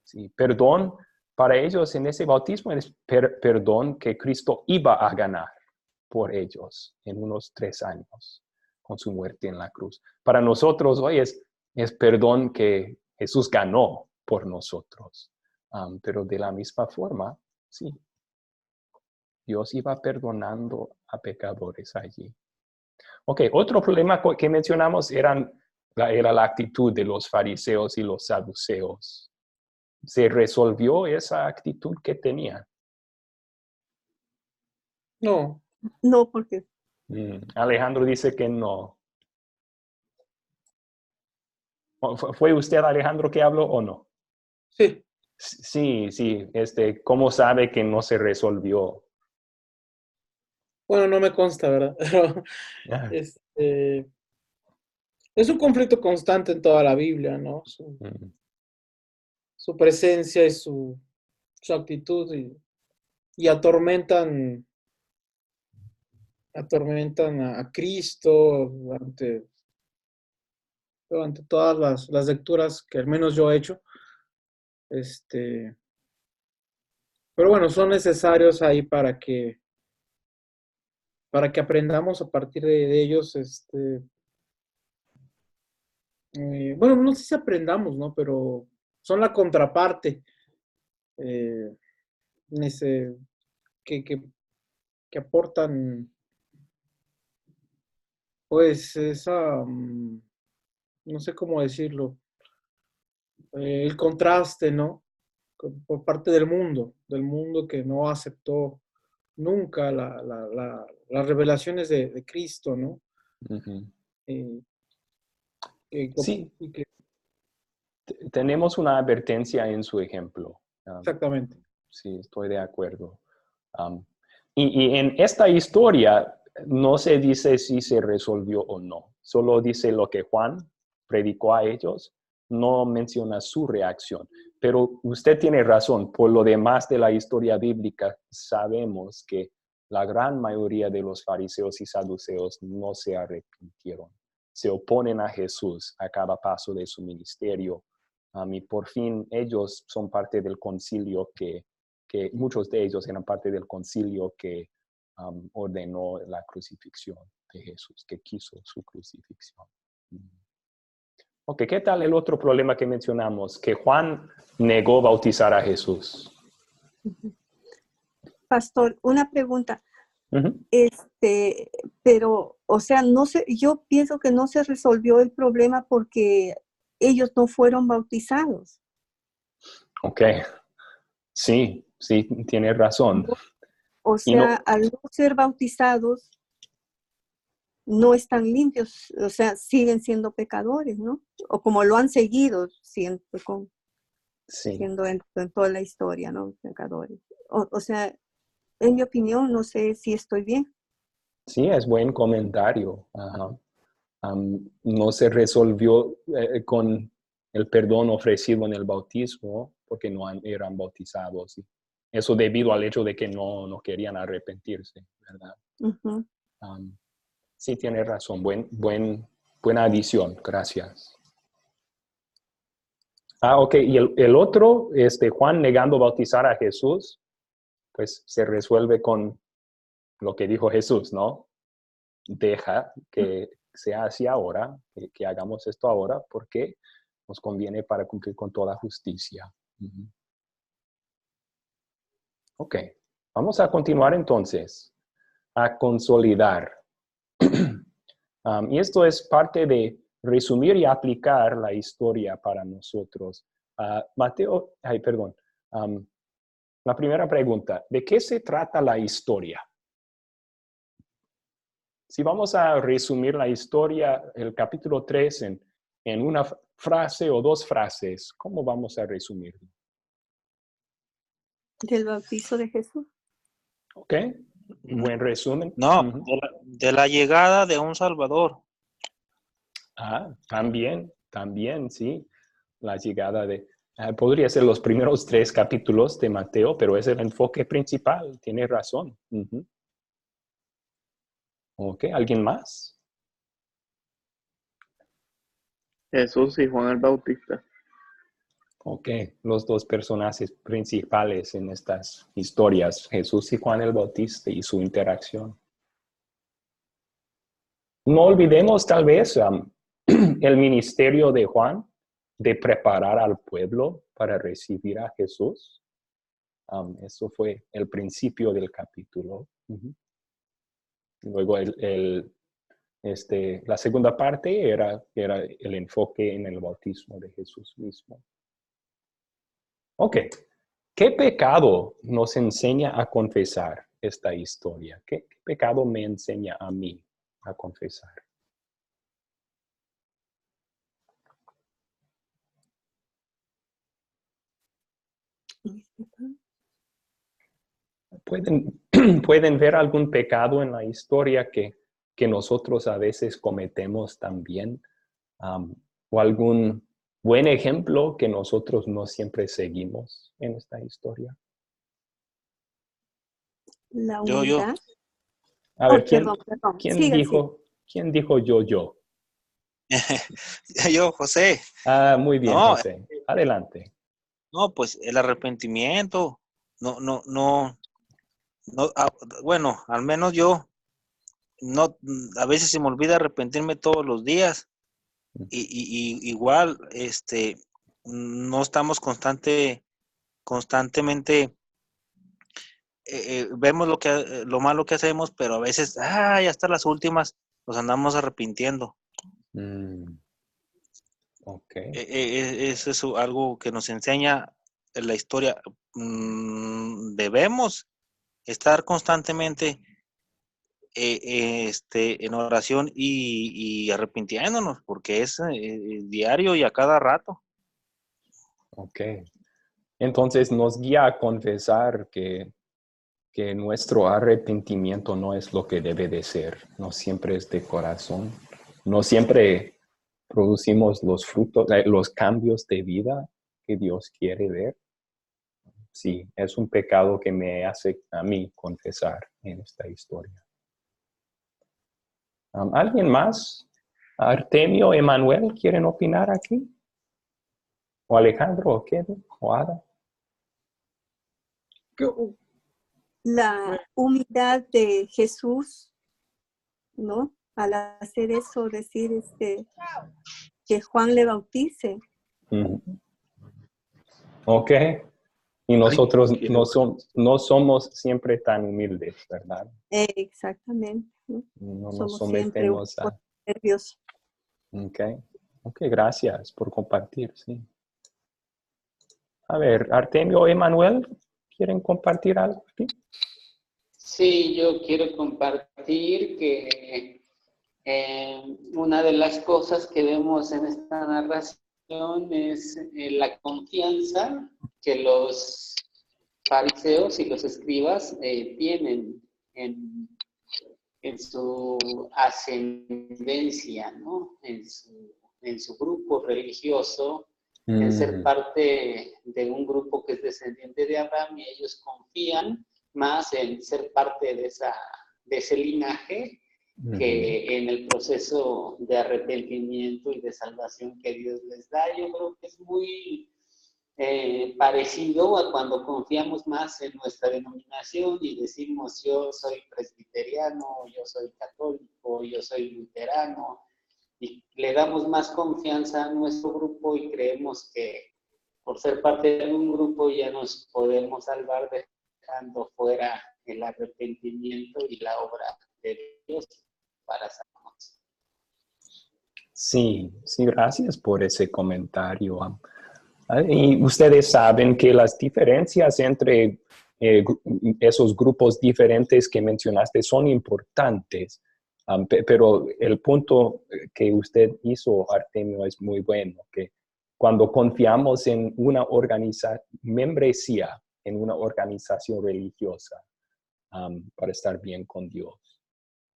sí, perdón para ellos en ese bautismo es perdón que Cristo iba a ganar por ellos en unos 3 años con su muerte en la cruz. Para nosotros hoy es perdón que Jesús ganó por nosotros. Pero de la misma forma, sí, Dios iba perdonando a pecadores allí. Ok, otro problema que mencionamos era la actitud de los fariseos y los saduceos. ¿Se resolvió esa actitud que tenían? No, No, porque Alejandro dice que no. ¿Fue usted, Alejandro, que habló o no? sí. Sí, ¿cómo sabe que no se resolvió? Bueno, no me consta, ¿verdad? Pero Ah, es un conflicto constante en toda la Biblia, ¿no? mm, Su presencia y su actitud y atormentan a Cristo durante todas las lecturas que al menos yo he hecho. Pero bueno, son necesarios ahí para que aprendamos a partir de ellos, bueno, no sé si aprendamos, ¿no? Pero son la contraparte eh, que aportan, pues, no sé cómo decirlo, el contraste, ¿no? Por parte del mundo que no aceptó nunca las revelaciones de Cristo, ¿no? ujú. Eh, Sí, y que- tenemos una advertencia en su ejemplo. exactamente. Sí, estoy de acuerdo. Y en esta historia no se dice si se resolvió o no. Solo dice lo que Juan predicó a ellos. No menciona su reacción. Pero usted tiene razón. Por lo demás de la historia bíblica, sabemos que la gran mayoría de los fariseos y saduceos no se arrepintieron. Se oponen a Jesús a cada paso de su ministerio. Y por fin ellos son parte del concilio que muchos de ellos eran parte del concilio que ordenó la crucifixión de Jesús, que quiso su crucifixión. Ok, ¿qué tal el otro problema que mencionamos? Que Juan negó bautizar a Jesús. Pastor, una pregunta. Ujú. Pero, o sea, no sé, yo pienso que no se resolvió el problema porque ellos no fueron bautizados. Ok, sí, tienes razón. O Y no, sea, al no ser bautizados, no están limpios, o sea, siguen siendo pecadores, ¿no? O como lo han seguido siendo, sí, siendo en toda la historia, ¿no? Pecadores. O sea, en mi opinión, no sé si estoy bien. sí, es buen comentario. Ajá. No se resolvió con el perdón ofrecido en el bautismo porque no eran bautizados. ¿Sí? Eso debido al hecho de que no querían arrepentirse, ¿verdad? Ujú. Sí, tiene razón. Buena adición. Gracias. Ok. Y el otro, Juan negando bautizar a Jesús, pues se resuelve con lo que dijo Jesús, ¿no? Deja que sea así ahora, que hagamos esto ahora, porque nos conviene para cumplir con toda justicia. Ujú. Ok. Vamos a continuar entonces a consolidar. Y esto es parte de resumir y aplicar la historia para nosotros. Mateo, perdón. La primera pregunta, ¿de qué se trata la historia? Si vamos a resumir la historia, el capítulo 3, en una frase o dos frases, ¿cómo vamos a resumirlo? Del bautizo de Jesús. ¿Ok? Buen resumen. No, Ujú. de la llegada de un Salvador. También, sí. La llegada de... podría ser los primeros 3 capítulos de Mateo, pero es el enfoque principal. Tiene razón. Ujú. ¿Ok? ¿Alguien más? Jesús y Juan el Bautista. Ok, los dos personajes principales en estas historias, Jesús y Juan el Bautista y su interacción. No olvidemos tal vez el ministerio de Juan de preparar al pueblo para recibir a Jesús. Eso fue el principio del capítulo. Uh-huh. Luego la segunda parte era el enfoque en el bautismo de Jesús mismo. Ok. ¿Qué pecado nos enseña a confesar esta historia? ¿Qué pecado me enseña a mí a confesar? ¿Pueden ver algún pecado en la historia que nosotros a veces cometemos también? ¿O algún buen ejemplo que nosotros no siempre seguimos en esta historia? La Yo. humildad. A ver, Perdón. ¿quién Siga, siga. dijo yo? Yo, José. Muy bien, No, José. Adelante. no, pues el arrepentimiento. No. Bueno, al menos yo, no, a veces se me olvida arrepentirme todos los días. Y igual, no estamos constantemente, vemos lo malo que hacemos, pero a veces, ya hasta las últimas nos andamos arrepintiendo. Ok. Eso es algo que nos enseña la historia. Debemos estar constantemente en oración y arrepintiéndonos, porque es diario y a cada rato. Ok. Entonces nos guía a confesar que nuestro arrepentimiento no es lo que debe de ser. No siempre es de corazón. No siempre producimos los frutos, los cambios de vida que Dios quiere ver. Sí, es un pecado que me hace a mí confesar en esta historia. ¿Alguien más? Artemio, Emanuel, ¿quieren opinar aquí? ¿O Alejandro, o Kevin, o Ada? La humildad de Jesús, ¿no? Al hacer eso, decir, que Juan le bautice. Ujú. Ok. Y nosotros qué no somos siempre tan humildes, ¿verdad? Exactamente, ¿no? No nos Somos siempre un sometemos poco a... nerviosos. Ok. Ok, gracias por compartir, sí. A ver, Artemio o Emanuel, ¿quieren compartir algo aquí? Sí, yo quiero compartir que una de las cosas que vemos en esta narración es la confianza que los fariseos y los escribas tienen en su ascendencia, ¿no? En su grupo religioso, en ser parte de un grupo que es descendiente de Abraham, y ellos confían más en ser parte de ese linaje que en el proceso de arrepentimiento y de salvación que Dios les da. Yo creo que es muy parecido a cuando confiamos más en nuestra denominación y decimos yo soy presbiteriano, yo soy católico, yo soy luterano, y le damos más confianza a nuestro grupo y creemos que por ser parte de un grupo ya nos podemos salvar dejando fuera el arrepentimiento y la obra de Dios para salvarnos. Sí, sí, gracias por ese comentario. Y ustedes saben que las diferencias entre esos grupos diferentes que mencionaste son importantes, pero el punto que usted hizo, Artemio, es muy bueno, que cuando confiamos en una membresía, en una organización religiosa, para estar bien con Dios,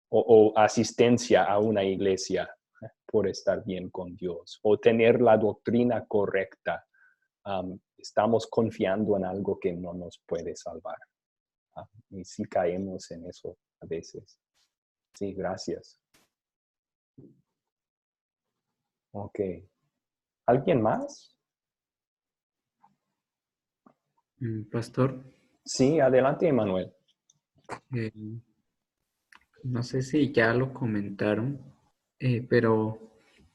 o asistencia a una iglesia por estar bien con Dios, o tener la doctrina correcta, estamos confiando en algo que no nos puede salvar. Y sí caemos en eso a veces. Sí, gracias. Ok. ¿Alguien más? Pastor, Sí, adelante, Emanuel. eh, no sé si ya lo comentaron, pero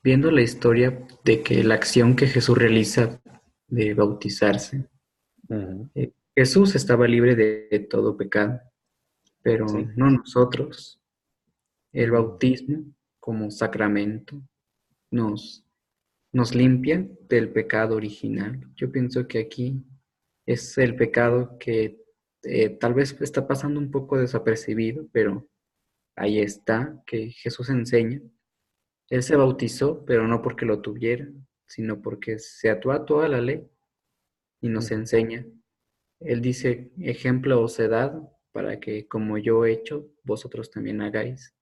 viendo la historia de que la acción que Jesús realiza de bautizarse, Jesús estaba libre de todo pecado, pero Sí. no nosotros. El bautismo como sacramento nos, nos limpia del pecado original. Yo pienso que aquí es el pecado que tal vez está pasando un poco desapercibido, pero ahí está, que Jesús enseña. Él se bautizó, pero no porque lo tuviera, sino porque se ató toda la ley y nos enseña. Él dice, ejemplo os he dado para que como yo he hecho, vosotros también hagáis.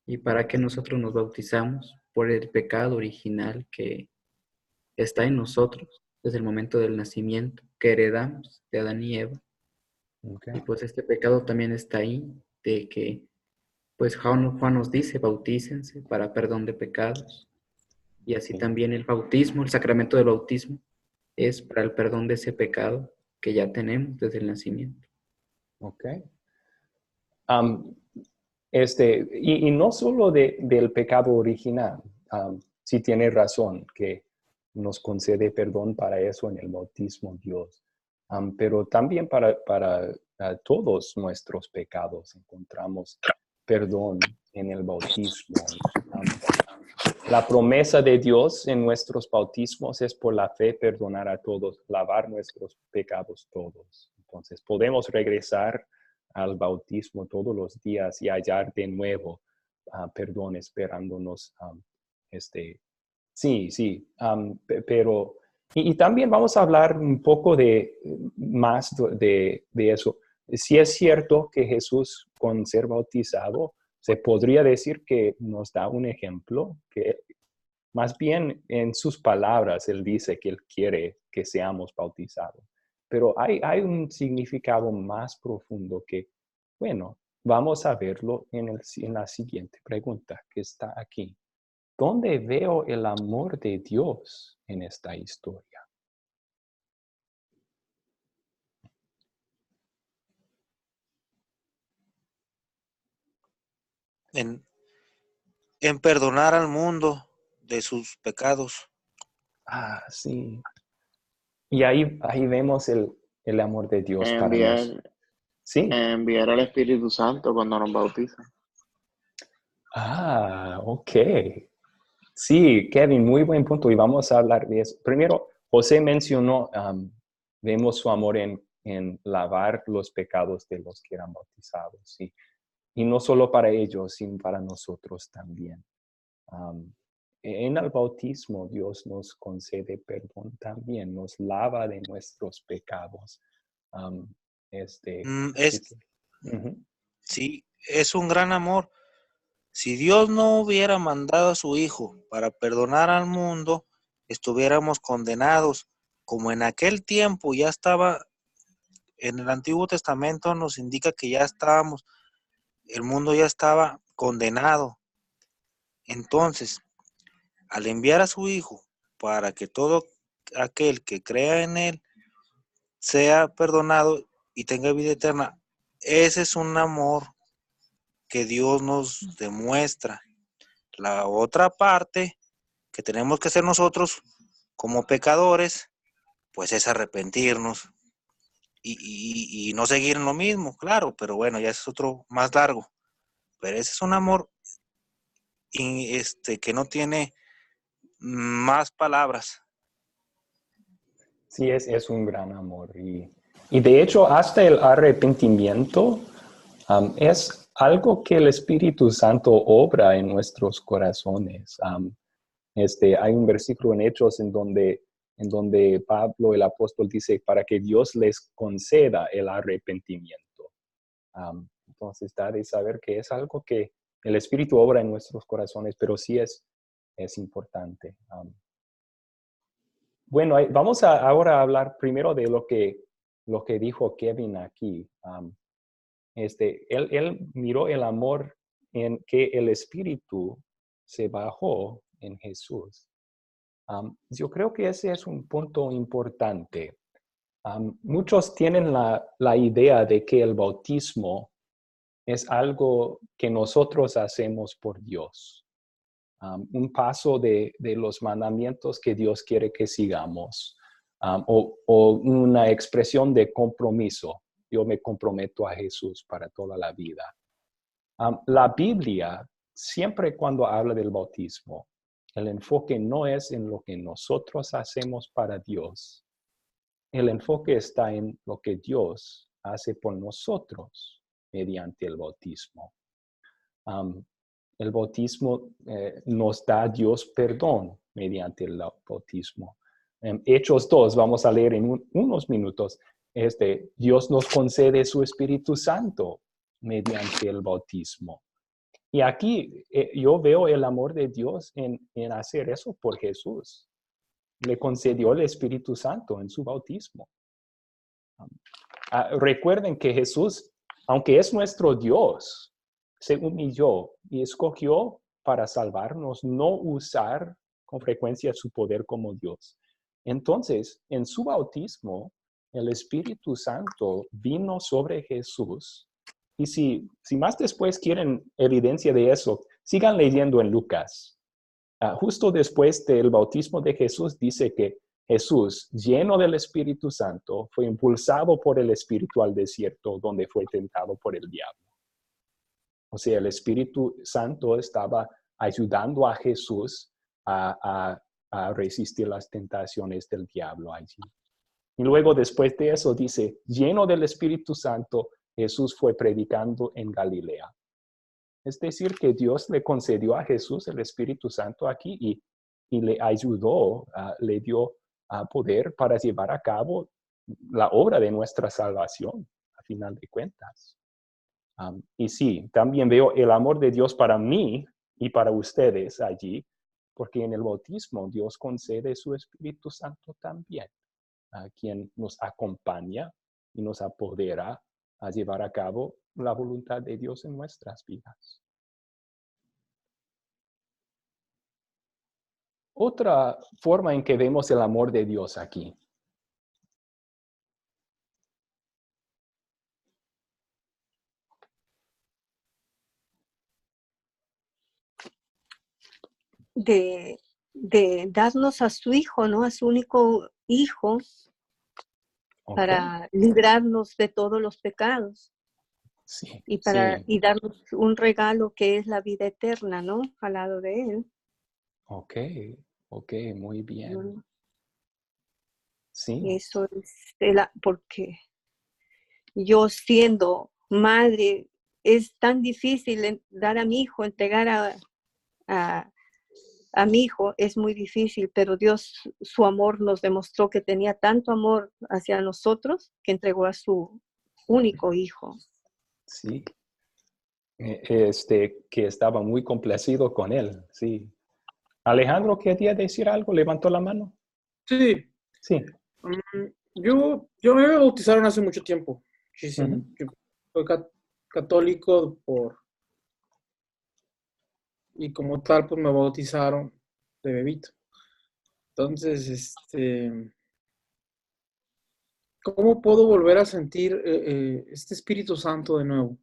¿Y para qué nosotros nos bautizamos? Por el pecado original que está en nosotros desde el momento del nacimiento, que heredamos de Adán y Eva. Okay. Y pues este pecado también está ahí, de que pues Juan nos dice, bautícense para perdón de pecados. Y así también el bautismo, el sacramento del bautismo, es para el perdón de ese pecado que ya tenemos desde el nacimiento. Ok. Y no solo del pecado original, sí tiene razón que nos concede perdón para eso en el bautismo Dios, pero también para todos nuestros pecados encontramos perdón en el bautismo. La promesa de Dios en nuestros bautismos es por la fe perdonar a todos, lavar nuestros pecados todos. Entonces podemos regresar al bautismo todos los días y hallar de nuevo perdón esperándonos. Sí, pero y también vamos a hablar un poco más de eso. Si es cierto que Jesús con ser bautizado se podría decir que nos da un ejemplo, que más bien en sus palabras él dice que él quiere que seamos bautizados. Pero hay un significado más profundo que, bueno, vamos a verlo en la siguiente pregunta que está aquí. ¿Dónde veo el amor de Dios en esta historia? En perdonar al mundo de sus pecados. Sí. Y ahí vemos el amor de Dios para nosotros. Enviar, Sí. enviar al Espíritu Santo cuando nos bautiza. Ok. Sí, Kevin, muy buen punto y vamos a hablar de eso. Primero, José mencionó, vemos su amor en lavar los pecados de los que eran bautizados, ¿sí? Y no solo para ellos, sino para nosotros también. En el bautismo Dios nos concede perdón también, nos lava de nuestros pecados. Así que, Sí, es un gran amor. Si Dios no hubiera mandado a su Hijo para perdonar al mundo, estuviéramos condenados. Como en aquel tiempo ya estaba, en el Antiguo Testamento nos indica que ya estábamos, el mundo ya estaba condenado. Entonces, al enviar a su Hijo para que todo aquel que crea en Él sea perdonado y tenga vida eterna, ese es un amor que Dios nos demuestra. La otra parte que tenemos que hacer nosotros como pecadores, pues es arrepentirnos y no seguir en lo mismo, claro, pero bueno, ya es otro más largo. Pero ese es un amor que no tiene más palabras. sí, es un gran amor. Y de hecho, hasta el arrepentimiento es algo que el Espíritu Santo obra en nuestros corazones. Hay un versículo en Hechos en donde Pablo, el apóstol, dice, para que Dios les conceda el arrepentimiento. Entonces, da de saber que es algo que el Espíritu obra en nuestros corazones, pero sí es importante. Bueno, vamos ahora a hablar primero de lo que dijo Kevin aquí. Él miró el amor en que el Espíritu se bajó en Jesús. Yo creo que ese es un punto importante. Muchos tienen la idea de que el bautismo es algo que nosotros hacemos por Dios. Un paso de los mandamientos que Dios quiere que sigamos. O una expresión de compromiso. Yo me comprometo a Jesús para toda la vida. La Biblia, siempre cuando habla del bautismo, el enfoque no es en lo que nosotros hacemos para Dios. El enfoque está en lo que Dios hace por nosotros mediante el bautismo. El bautismo nos da a Dios perdón mediante el bautismo. Hechos 2, vamos a leer en unos minutos, Dios nos concede su Espíritu Santo mediante el bautismo. Y aquí yo veo el amor de Dios en hacer eso por Jesús. Le concedió el Espíritu Santo en su bautismo. Recuerden que Jesús, aunque es nuestro Dios, se humilló y escogió para salvarnos, no usar con frecuencia su poder como Dios. Entonces, en su bautismo, el Espíritu Santo vino sobre Jesús. Y si más después quieren evidencia de eso, sigan leyendo en Lucas. Justo después del bautismo de Jesús, dice que Jesús, lleno del Espíritu Santo, fue impulsado por el Espíritu al desierto, donde fue tentado por el diablo. O sea, el Espíritu Santo estaba ayudando a Jesús a resistir las tentaciones del diablo allí. Y luego, después de eso, dice, lleno del Espíritu Santo, Jesús fue predicando en Galilea. Es decir, que Dios le concedió a Jesús el Espíritu Santo aquí y le ayudó, le dio poder para llevar a cabo la obra de nuestra salvación, a final de cuentas. Y sí, también veo el amor de Dios para mí y para ustedes allí, porque en el bautismo Dios concede su Espíritu Santo también, a quien nos acompaña y nos apodera a llevar a cabo la voluntad de Dios en nuestras vidas. Otra forma en que vemos el amor de Dios aquí. De de darnos a su hijo, ¿no? A su único hijo Ok. para librarnos de todos los pecados Sí, y darnos un regalo que es la vida eterna, ¿no? Al lado de él. ok, muy bien. ¿No? Sí, Eso es porque yo siendo madre, es tan difícil dar a mi hijo, entregar a mi hijo, es muy difícil, pero Dios, su amor nos demostró que tenía tanto amor hacia nosotros que entregó a su único hijo. sí. Que estaba muy complacido con él, sí. Alejandro, ¿quería decir algo? ¿Levantó la mano? Sí. Sí. Yo me bautizaron hace mucho tiempo. Muchísimo. Ujú. Yo soy católico y como tal, pues me bautizaron de bebito. Entonces, ¿cómo puedo volver a sentir este Espíritu Santo de nuevo?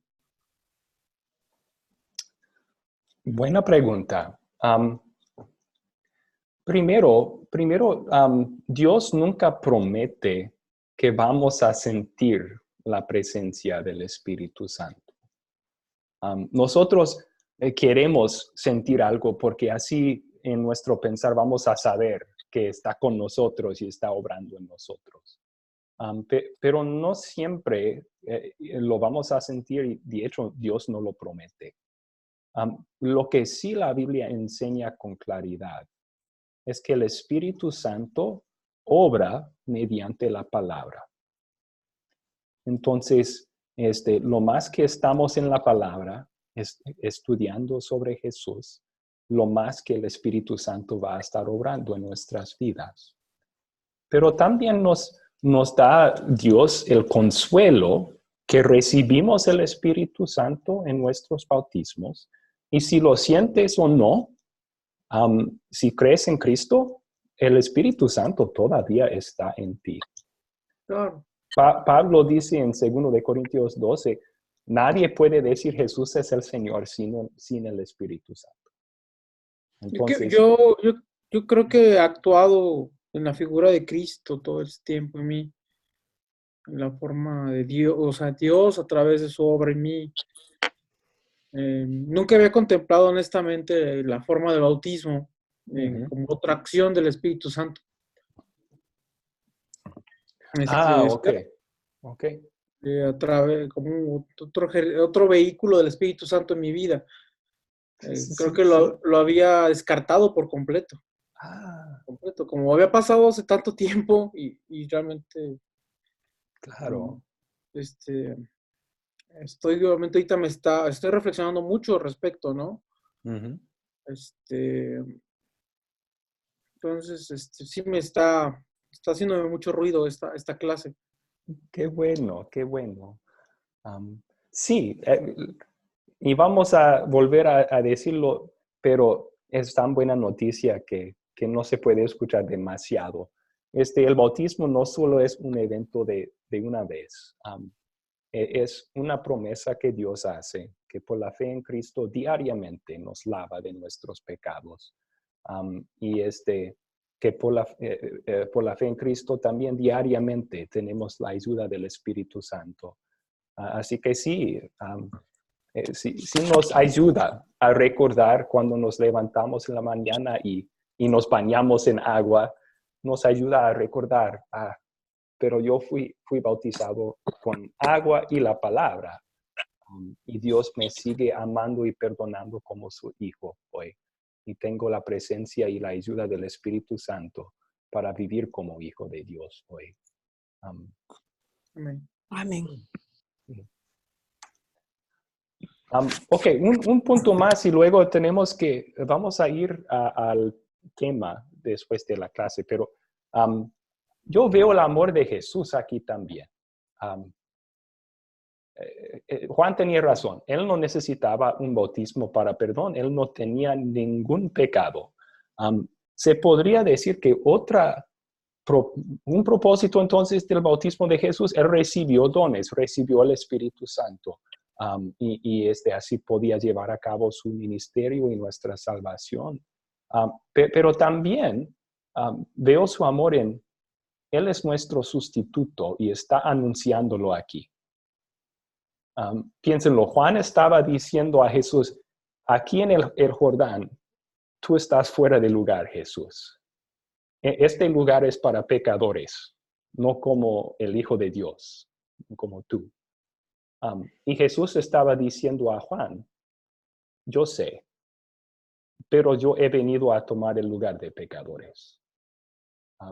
Buena pregunta. Primero, Dios nunca promete que vamos a sentir la presencia del Espíritu Santo. Nosotros queremos sentir algo porque así en nuestro pensar vamos a saber que está con nosotros y está obrando en nosotros. Pero no siempre lo vamos a sentir y de hecho Dios no lo promete. Lo que sí la Biblia enseña con claridad es que el Espíritu Santo obra mediante la palabra. Entonces, lo más que estamos en la palabra, estudiando sobre Jesús, lo más que el Espíritu Santo va a estar obrando en nuestras vidas. Pero también nos da Dios el consuelo que recibimos el Espíritu Santo en nuestros bautismos. Y si lo sientes o no, si crees en Cristo, el Espíritu Santo todavía está en ti. Claro. Pablo dice en 2 de Corintios 12, nadie puede decir Jesús es el Señor sin el Espíritu Santo. Entonces, Yo creo que he actuado en la figura de Cristo todo el tiempo en mí, en la forma de Dios, o sea, Dios a través de su obra en mí. Nunca había contemplado honestamente la forma del bautismo como otra acción del Espíritu Santo. Ok. A través, como otro vehículo del Espíritu Santo en mi vida. Creo que lo había descartado por completo. Completo. Como había pasado hace tanto tiempo y realmente... Claro. Estoy reflexionando mucho al respecto, ¿no? Uh-huh. Entonces, sí me está haciéndome mucho ruido esta clase. Qué bueno, qué bueno. Sí, y vamos a volver a decirlo, pero es tan buena noticia que no se puede escuchar demasiado. El bautismo no solo es un evento de una vez, es una promesa que Dios hace, que por la fe en Cristo diariamente nos lava de nuestros pecados. Y que por la fe en Cristo también diariamente tenemos la ayuda del Espíritu Santo. Así que sí nos ayuda a recordar cuando nos levantamos en la mañana y nos bañamos en agua, nos ayuda a recordar, pero yo fui bautizado con agua y la palabra, y Dios me sigue amando y perdonando como su hijo hoy. Y tengo la presencia y la ayuda del Espíritu Santo para vivir como hijo de Dios hoy. Amén. Amén. Ok, un punto más y luego vamos a ir al tema después de la clase, pero yo veo el amor de Jesús aquí también. Juan tenía razón, él no necesitaba un bautismo para perdón, él no tenía ningún pecado. Se podría decir que un propósito entonces del bautismo de Jesús, él recibió dones, recibió el Espíritu Santo, y así podía llevar a cabo su ministerio y nuestra salvación. Pero también veo su amor en, Él es nuestro sustituto y está anunciándolo aquí. Piénsenlo, Juan estaba diciendo a Jesús, aquí en el Jordán, tú estás fuera de lugar, Jesús. Este lugar es para pecadores, no como el Hijo de Dios, como tú. Y Jesús estaba diciendo a Juan, yo sé, pero yo he venido a tomar el lugar de pecadores.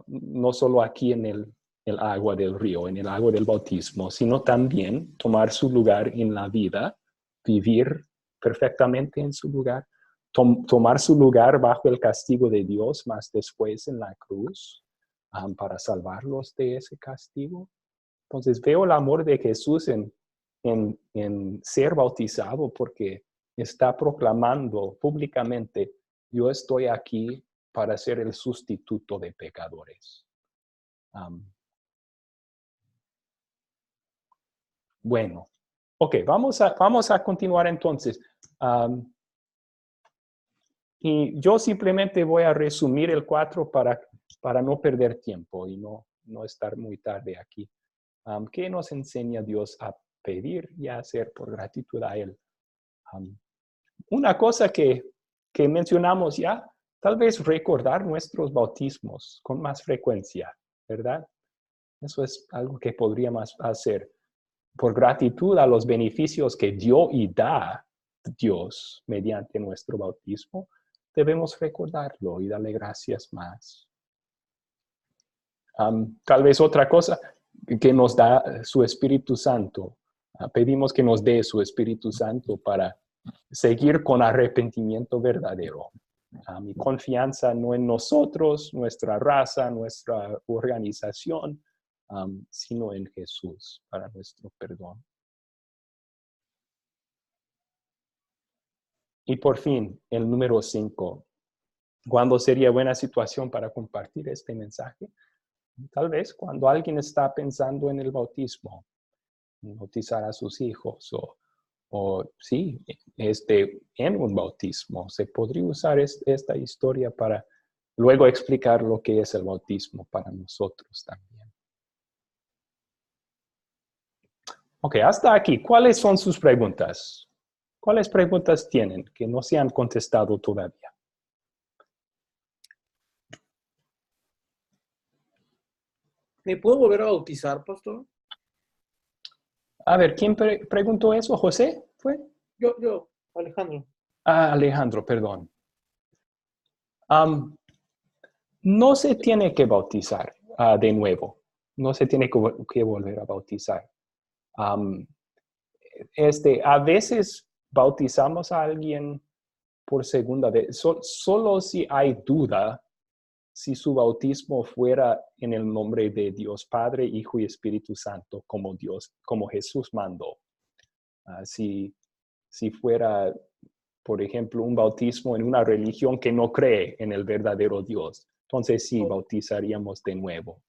No solo aquí en el agua del río, en el agua del bautismo, sino también tomar su lugar en la vida, vivir perfectamente en su lugar, tomar su lugar bajo el castigo de Dios, más después en la cruz, para salvarlos de ese castigo. Entonces veo el amor de Jesús en ser bautizado, porque está proclamando públicamente, yo estoy aquí para ser el sustituto de pecadores. Bueno, ok, vamos a continuar entonces. Y yo simplemente voy a resumir el 4 para no perder tiempo y no estar muy tarde aquí. ¿Qué nos enseña Dios a pedir y a hacer por gratitud a Él? Una cosa que mencionamos ya, tal vez recordar nuestros bautismos con más frecuencia, ¿verdad? Eso es algo que podríamos hacer por gratitud a los beneficios que dio y da Dios mediante nuestro bautismo. Debemos recordarlo y darle gracias más. Tal vez otra cosa que nos da su Espíritu Santo. Pedimos que nos dé su Espíritu Santo para seguir con arrepentimiento verdadero. Mi confianza no en nosotros, nuestra raza, nuestra organización, sino en Jesús para nuestro perdón. Y por fin, el número 5. ¿Cuándo sería buena situación para compartir este mensaje? Tal vez cuando alguien está pensando en el bautismo, bautizar a sus hijos o sí, en un bautismo. Se podría usar esta historia para luego explicar lo que es el bautismo para nosotros también. Ok, hasta aquí. ¿Cuáles son sus preguntas? ¿Cuáles preguntas tienen que no se han contestado todavía? ¿Me puedo volver a bautizar, pastor? A ver, ¿quién preguntó eso? ¿José fue? Yo, Alejandro. Alejandro, perdón. No se tiene que bautizar de nuevo. No se tiene que volver a bautizar. A veces bautizamos a alguien por segunda vez, solo si hay duda si su bautismo fuera en el nombre de Dios Padre, Hijo y Espíritu Santo, como Jesús mandó. Si fuera, por ejemplo, un bautismo en una religión que no cree en el verdadero Dios, entonces sí, bautizaríamos de nuevo.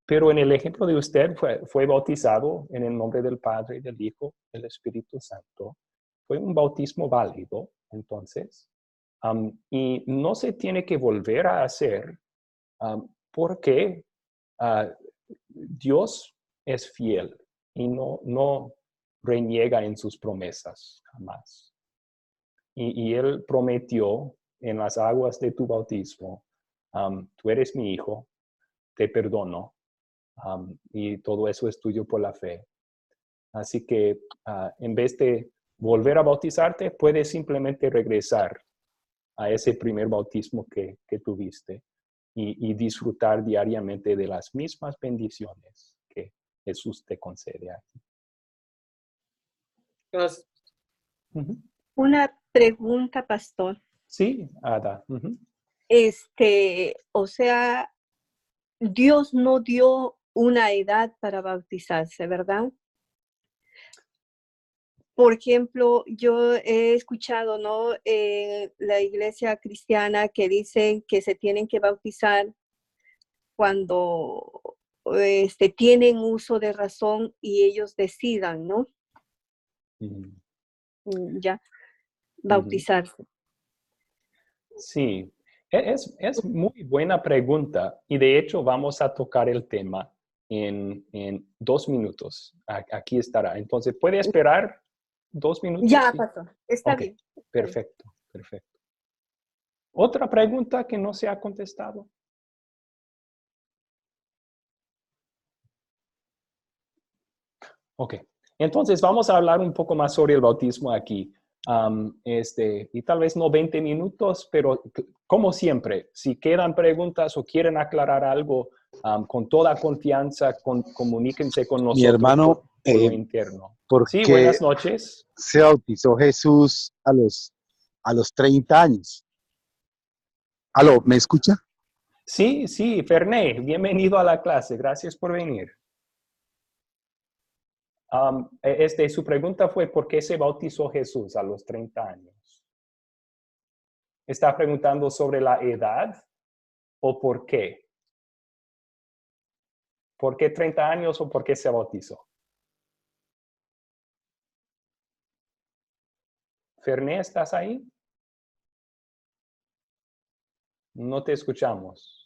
Pero en el ejemplo de usted fue bautizado en el nombre del Padre, del Hijo, del Espíritu Santo. Fue un bautismo válido, entonces. Y no se tiene que volver a hacer porque Dios es fiel y no reniega en sus promesas jamás. Y Él prometió en las aguas de tu bautismo, tú eres mi hijo, te perdono, y todo eso es tuyo por la fe. Así que en vez de volver a bautizarte, puedes simplemente regresar a ese primer bautismo que tuviste y disfrutar diariamente de las mismas bendiciones que Jesús te concede a ti. Gracias. Una pregunta, pastor. Sí, Ada. O sea, Dios no dio una edad para bautizarse, ¿verdad? Por ejemplo, yo he escuchado, ¿no? La iglesia cristiana que dicen que se tienen que bautizar cuando tienen uso de razón y ellos decidan, ¿no? Ya, bautizarse. Sí, es muy buena pregunta y de hecho vamos a tocar el tema en 2 minutos. Aquí estará. Entonces, ¿puede esperar 2 minutos? Ya, Sí. pastor. Está Ok, bien. perfecto, perfecto. ¿Otra pregunta que no se ha contestado? Ok, entonces vamos a hablar un poco más sobre el bautismo aquí. Y tal vez no 20 minutos, pero como siempre, si quedan preguntas o quieren aclarar algo, con toda confianza, comuníquense con Mi nosotros hermano, por lo interno. ¿por Sí, qué buenas noches. se bautizó Jesús a los 30 años? ¿Aló, me escucha? Sí, sí, Ferné, bienvenido a la clase. Gracias por venir. Su pregunta fue, ¿por qué se bautizó Jesús a los 30 años? ¿Está preguntando sobre la edad o por qué? ¿Por qué 30 años o por qué se bautizó? Ferné, ¿estás ahí? No te escuchamos.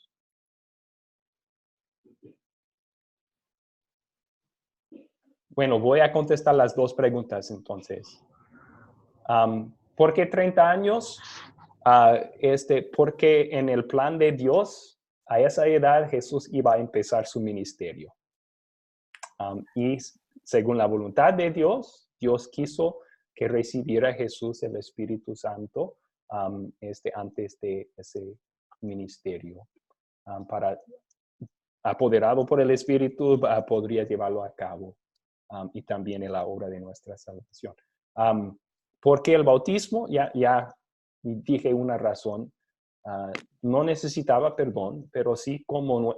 Bueno, voy a contestar las dos preguntas entonces. ¿Por qué 30 años? Porque en el plan de Dios, a esa edad Jesús iba a empezar su ministerio. Y según la voluntad de Dios, Dios quiso que recibiera Jesús el Espíritu Santo antes de ese ministerio. Apoderado por el Espíritu, podría llevarlo a cabo. Y también en la obra de nuestra salvación. Porque el bautismo, ya dije una razón, no necesitaba perdón, pero sí como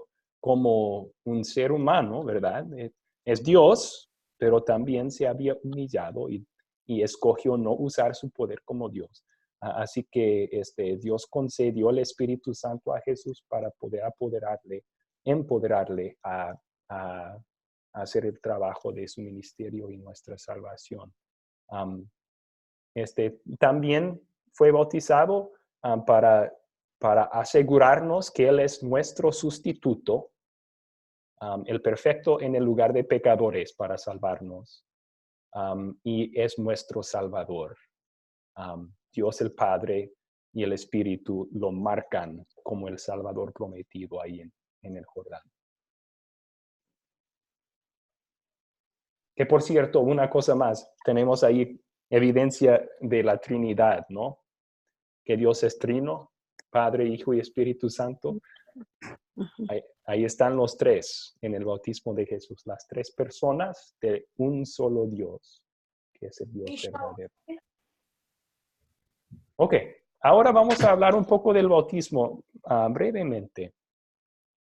un ser humano, ¿verdad? Es Dios, pero también se había humillado y escogió no usar su poder como Dios. Así que Dios concedió el Espíritu Santo a Jesús para poder empoderarle a hacer el trabajo de su ministerio y nuestra salvación. También fue bautizado para asegurarnos que Él es nuestro sustituto, el perfecto en el lugar de pecadores para salvarnos, y es nuestro Salvador. Dios el Padre y el Espíritu lo marcan como el Salvador prometido ahí en el Jordán. Que por cierto, una cosa más, tenemos ahí evidencia de la Trinidad, ¿no? Que Dios es trino, Padre, Hijo y Espíritu Santo. Ahí están los tres en el bautismo de Jesús, las tres personas de un solo Dios, que es el Dios verdadero. Ok, ahora vamos a hablar un poco del bautismo brevemente,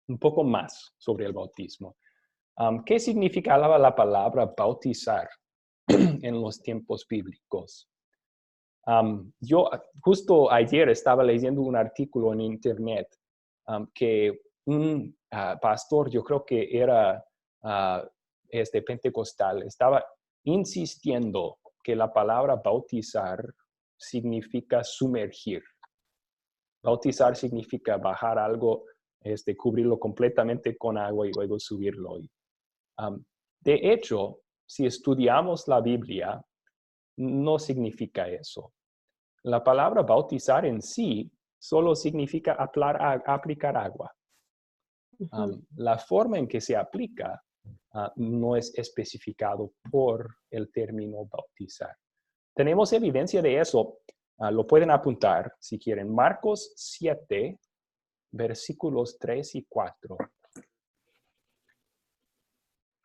un poco más sobre el bautismo. ¿Qué significaba la palabra bautizar en los tiempos bíblicos? Yo justo ayer estaba leyendo un artículo en internet que un pastor, yo creo que era pentecostal, estaba insistiendo que la palabra bautizar significa sumergir. Bautizar significa bajar algo, cubrirlo completamente con agua y luego subirlo. De hecho, si estudiamos la Biblia, no significa eso. La palabra bautizar en sí solo significa aplicar agua. La forma en que se aplica no es especificado por el término bautizar. Tenemos evidencia de eso. Lo pueden apuntar si quieren. Marcos 7, versículos 3 y 4.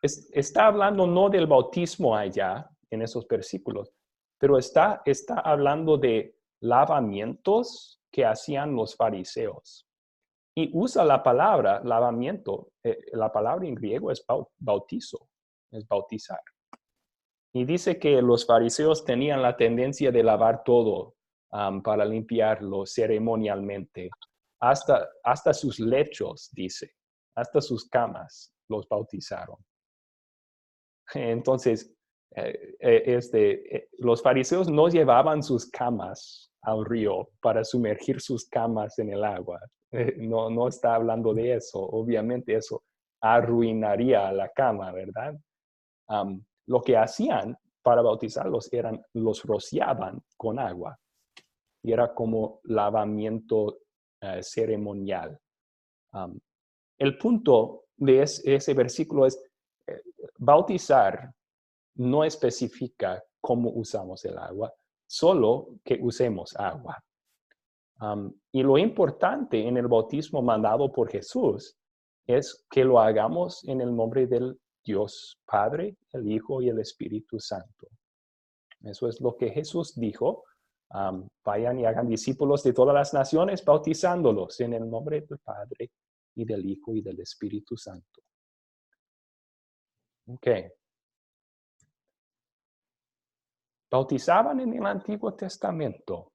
Está hablando no del bautismo allá, en esos versículos, pero está hablando de lavamientos que hacían los fariseos. Y usa la palabra lavamiento, la palabra en griego es bautizo, es bautizar. Y dice que los fariseos tenían la tendencia de lavar todo para limpiarlo ceremonialmente. Hasta sus lechos, dice, hasta sus camas los bautizaron. Entonces, los fariseos no llevaban sus camas al río para sumergir sus camas en el agua. No está hablando de eso. Obviamente eso arruinaría la cama, ¿verdad? Lo que hacían para bautizarlos los rociaban con agua. Y era como lavamiento ceremonial. El punto de ese versículo es, bautizar no especifica cómo usamos el agua, solo que usemos agua. Y lo importante en el bautismo mandado por Jesús es que lo hagamos en el nombre del Dios Padre, el Hijo y el Espíritu Santo. Eso es lo que Jesús dijo. Vayan y hagan discípulos de todas las naciones, bautizándolos en el nombre del Padre y del Hijo y del Espíritu Santo. Ok. Bautizaban en el Antiguo Testamento.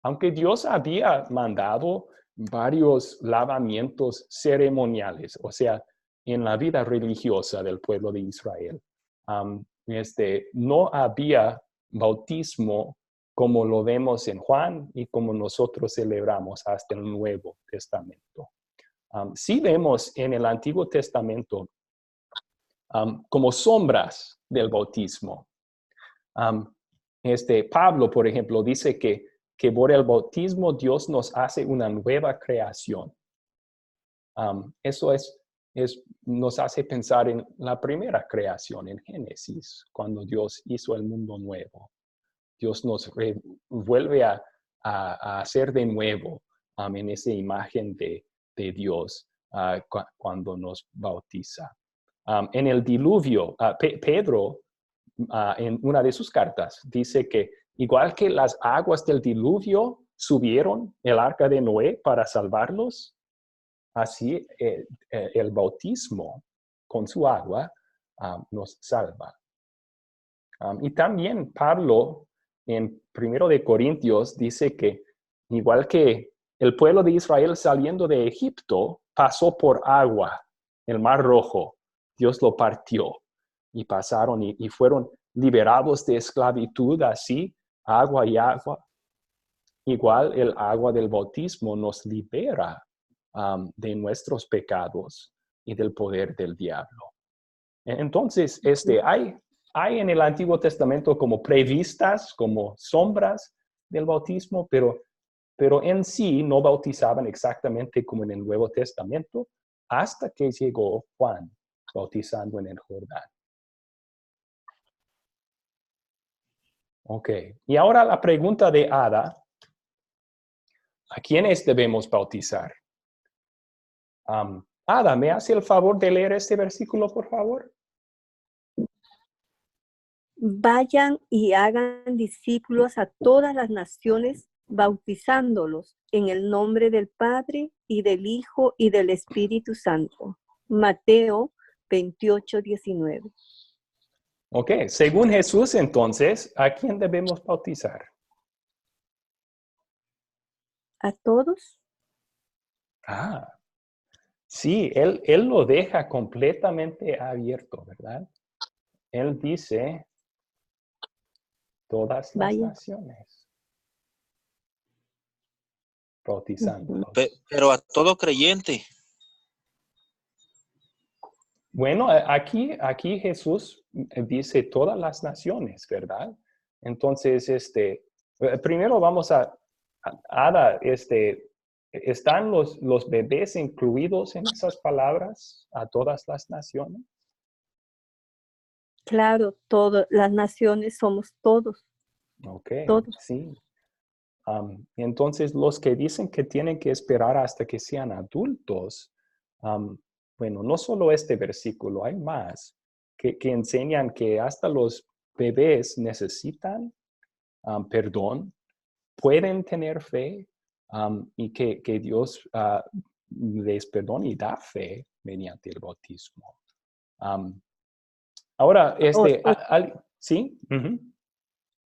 Aunque Dios había mandado varios lavamientos ceremoniales, o sea, en la vida religiosa del pueblo de Israel, no había bautismo como lo vemos en Juan y como nosotros celebramos hasta el Nuevo Testamento. Sí vemos en el Antiguo Testamento como sombras del bautismo. Pablo, por ejemplo, dice que por el bautismo Dios nos hace una nueva creación. Eso nos hace pensar en la primera creación, en Génesis, cuando Dios hizo el mundo nuevo. Dios nos vuelve a hacer de nuevo en esa imagen de Dios cuando nos bautiza. En el diluvio, Pedro, en una de sus cartas, dice que igual que las aguas del diluvio subieron el arca de Noé para salvarlos, así el bautismo con su agua nos salva. Y también Pablo en 1 de Corintios dice que igual que el pueblo de Israel saliendo de Egipto pasó por agua, el Mar Rojo, Dios lo partió y pasaron y fueron liberados de esclavitud así, agua y agua. Igual el agua del bautismo nos libera de nuestros pecados y del poder del diablo. Entonces, hay en el Antiguo Testamento como previstas, como sombras del bautismo, pero en sí no bautizaban exactamente como en el Nuevo Testamento hasta que llegó Juan bautizando en el Jordán. Ok, y ahora la pregunta de Ada. ¿A quiénes debemos bautizar? Ada, ¿me hace el favor de leer este versículo, por favor? Vayan y hagan discípulos a todas las naciones, bautizándolos en el nombre del Padre y del Hijo y del Espíritu Santo. Mateo 28:19. Ok, según Jesús, entonces, ¿a quién debemos bautizar? ¿A todos? Sí, él lo deja completamente abierto, ¿verdad? Él dice todas las naciones, bautizándolos. Pero a todo creyente. Bueno, aquí Jesús dice todas las naciones, ¿verdad? Entonces, primero vamos a Ada, ¿están los bebés incluidos en esas palabras a todas las naciones? Claro, todas las naciones somos todos. Ok, todos. Sí. Entonces, los que dicen que tienen que esperar hasta que sean adultos, bueno, no solo este versículo, hay más que enseñan que hasta los bebés necesitan perdón, pueden tener fe y que Dios les perdona y da fe mediante el bautismo. Ahora, ¿sí? Uh-huh.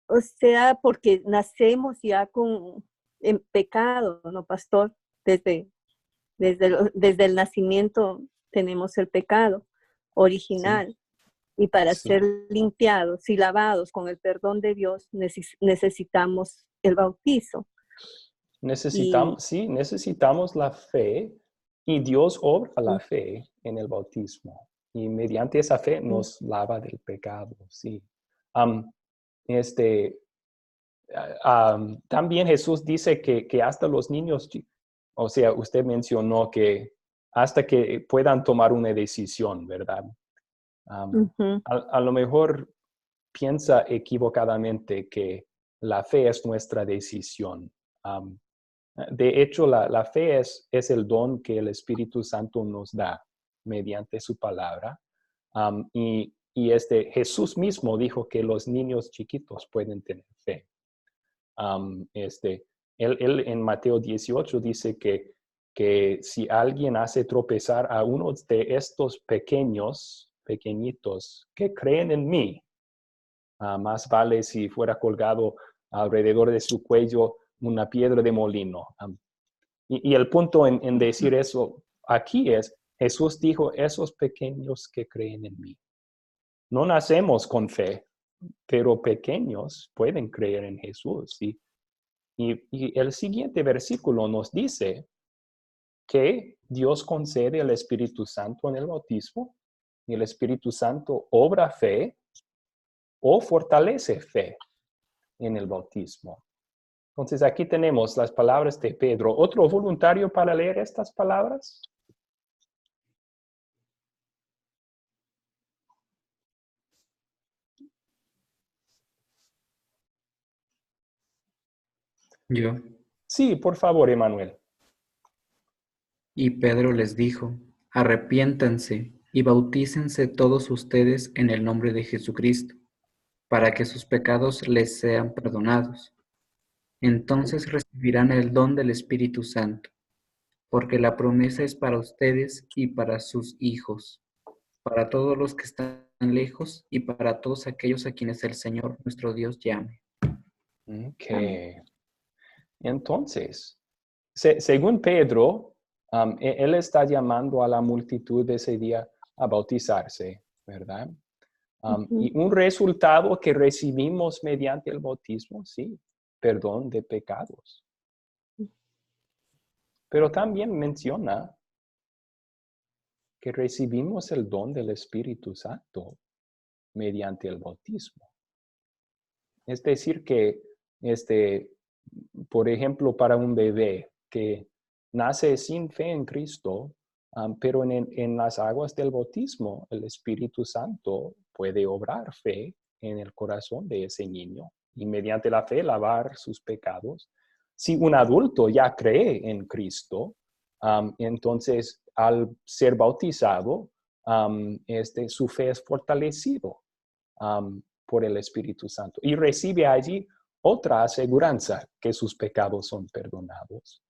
O sea, porque nacemos ya en pecado, ¿no, pastor? Desde el nacimiento tenemos el pecado original. Y para Sí. ser limpiados y lavados con el perdón de Dios, necesitamos el bautizo. Necesitamos la fe y Dios obra la fe en el bautismo. Y mediante esa fe nos lava del pecado, sí. También Jesús dice que hasta los niños, o sea, usted mencionó que hasta que puedan tomar una decisión, ¿verdad? A lo mejor piensa equivocadamente que la fe es nuestra decisión. De hecho, la fe es el don que el Espíritu Santo nos da mediante su palabra. Y Jesús mismo dijo que los niños chiquitos pueden tener fe. Él en Mateo 18 dice que si alguien hace tropezar a uno de estos pequeñitos que creen en mí, más vale si fuera colgado alrededor de su cuello una piedra de molino. Y el punto en decir eso aquí es, Jesús dijo, esos pequeños que creen en mí. No nacemos con fe, pero pequeños pueden creer en Jesús. Y el siguiente versículo nos dice que Dios concede el Espíritu Santo en el bautismo y el Espíritu Santo obra fe o fortalece fe en el bautismo. Entonces aquí tenemos las palabras de Pedro. ¿Otro voluntario para leer estas palabras? Yo. Sí, por favor, Emanuel. Y Pedro les dijo, arrepiéntanse y bautícense todos ustedes en el nombre de Jesucristo, para que sus pecados les sean perdonados. Entonces recibirán el don del Espíritu Santo, porque la promesa es para ustedes y para sus hijos, para todos los que están lejos y para todos aquellos a quienes el Señor nuestro Dios llame. Ok. Entonces, según Pedro, él está llamando a la multitud de ese día a bautizarse, ¿verdad? Y un resultado que recibimos mediante el bautismo, sí, perdón de pecados. Pero también menciona que recibimos el don del Espíritu Santo mediante el bautismo. Es decir, que, por ejemplo, para un bebé que nace sin fe en Cristo, pero en las aguas del bautismo, el Espíritu Santo puede obrar fe en el corazón de ese niño y mediante la fe lavar sus pecados. Si un adulto ya cree en Cristo, entonces al ser bautizado, su fe es fortalecido por el Espíritu Santo y recibe allí otra aseguranza que sus pecados son perdonados.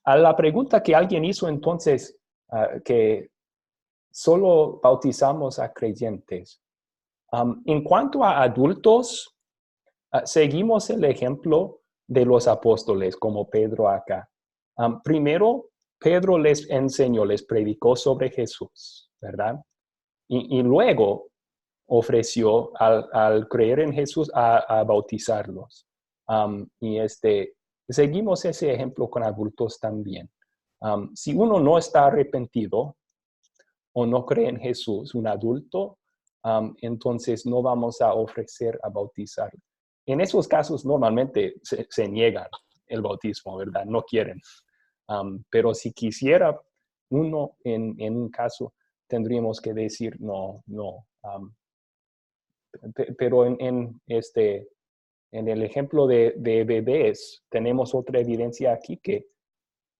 A la pregunta que alguien hizo entonces, que solo bautizamos a creyentes. En cuanto a adultos, seguimos el ejemplo de los apóstoles, como Pedro acá. Primero, Pedro les enseñó, les predicó sobre Jesús, ¿verdad? Y luego ofreció al creer en Jesús a bautizarlos. Y seguimos ese ejemplo con adultos también. Si uno no está arrepentido o no cree en Jesús, un adulto, entonces no vamos a ofrecer a bautizar. En esos casos normalmente se niegan el bautismo, ¿verdad? No quieren. Pero si quisiera uno en un caso, tendríamos que decir no. Pero en el ejemplo de bebés, tenemos otra evidencia aquí que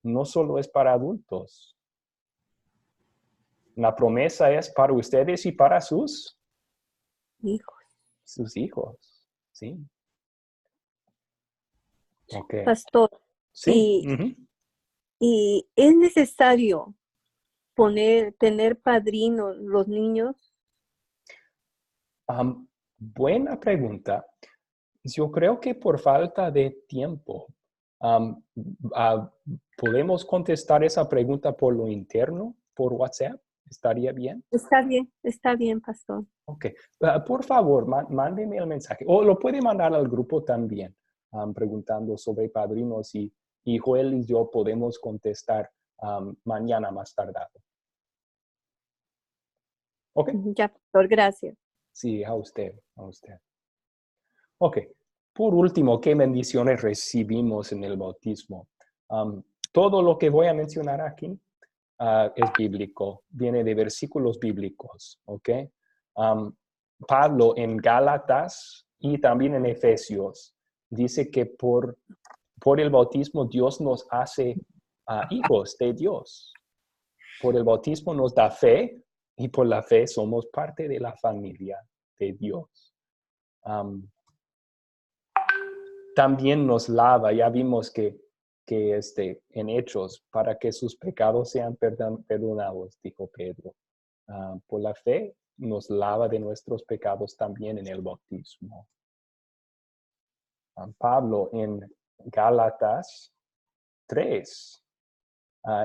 no solo es para adultos. La promesa es para ustedes y para sus hijos. Sus hijos, sí. Okay. Pastor, sí. Y es necesario tener padrinos los niños. Buena pregunta. Yo creo que por falta de tiempo, podemos contestar esa pregunta por lo interno, por WhatsApp. ¿Estaría bien? Está bien, pastor. Ok. Por favor, mándeme el mensaje. O lo puede mandar al grupo también, preguntando sobre padrinos y Joel y yo podemos contestar mañana más tardado. Ok. Ya, pastor, gracias. Sí, a usted. Ok. Por último, ¿qué bendiciones recibimos en el bautismo? Todo lo que voy a mencionar aquí es bíblico, viene de versículos bíblicos, ¿ok? Pablo en Gálatas y también en Efesios dice que por el bautismo Dios nos hace hijos de Dios. Por el bautismo nos da fe y por la fe somos parte de la familia de Dios. También nos lava, ya vimos que en Hechos, para que sus pecados sean perdonados, dijo Pedro. Por la fe nos lava de nuestros pecados también en el bautismo. Pablo en Gálatas 3,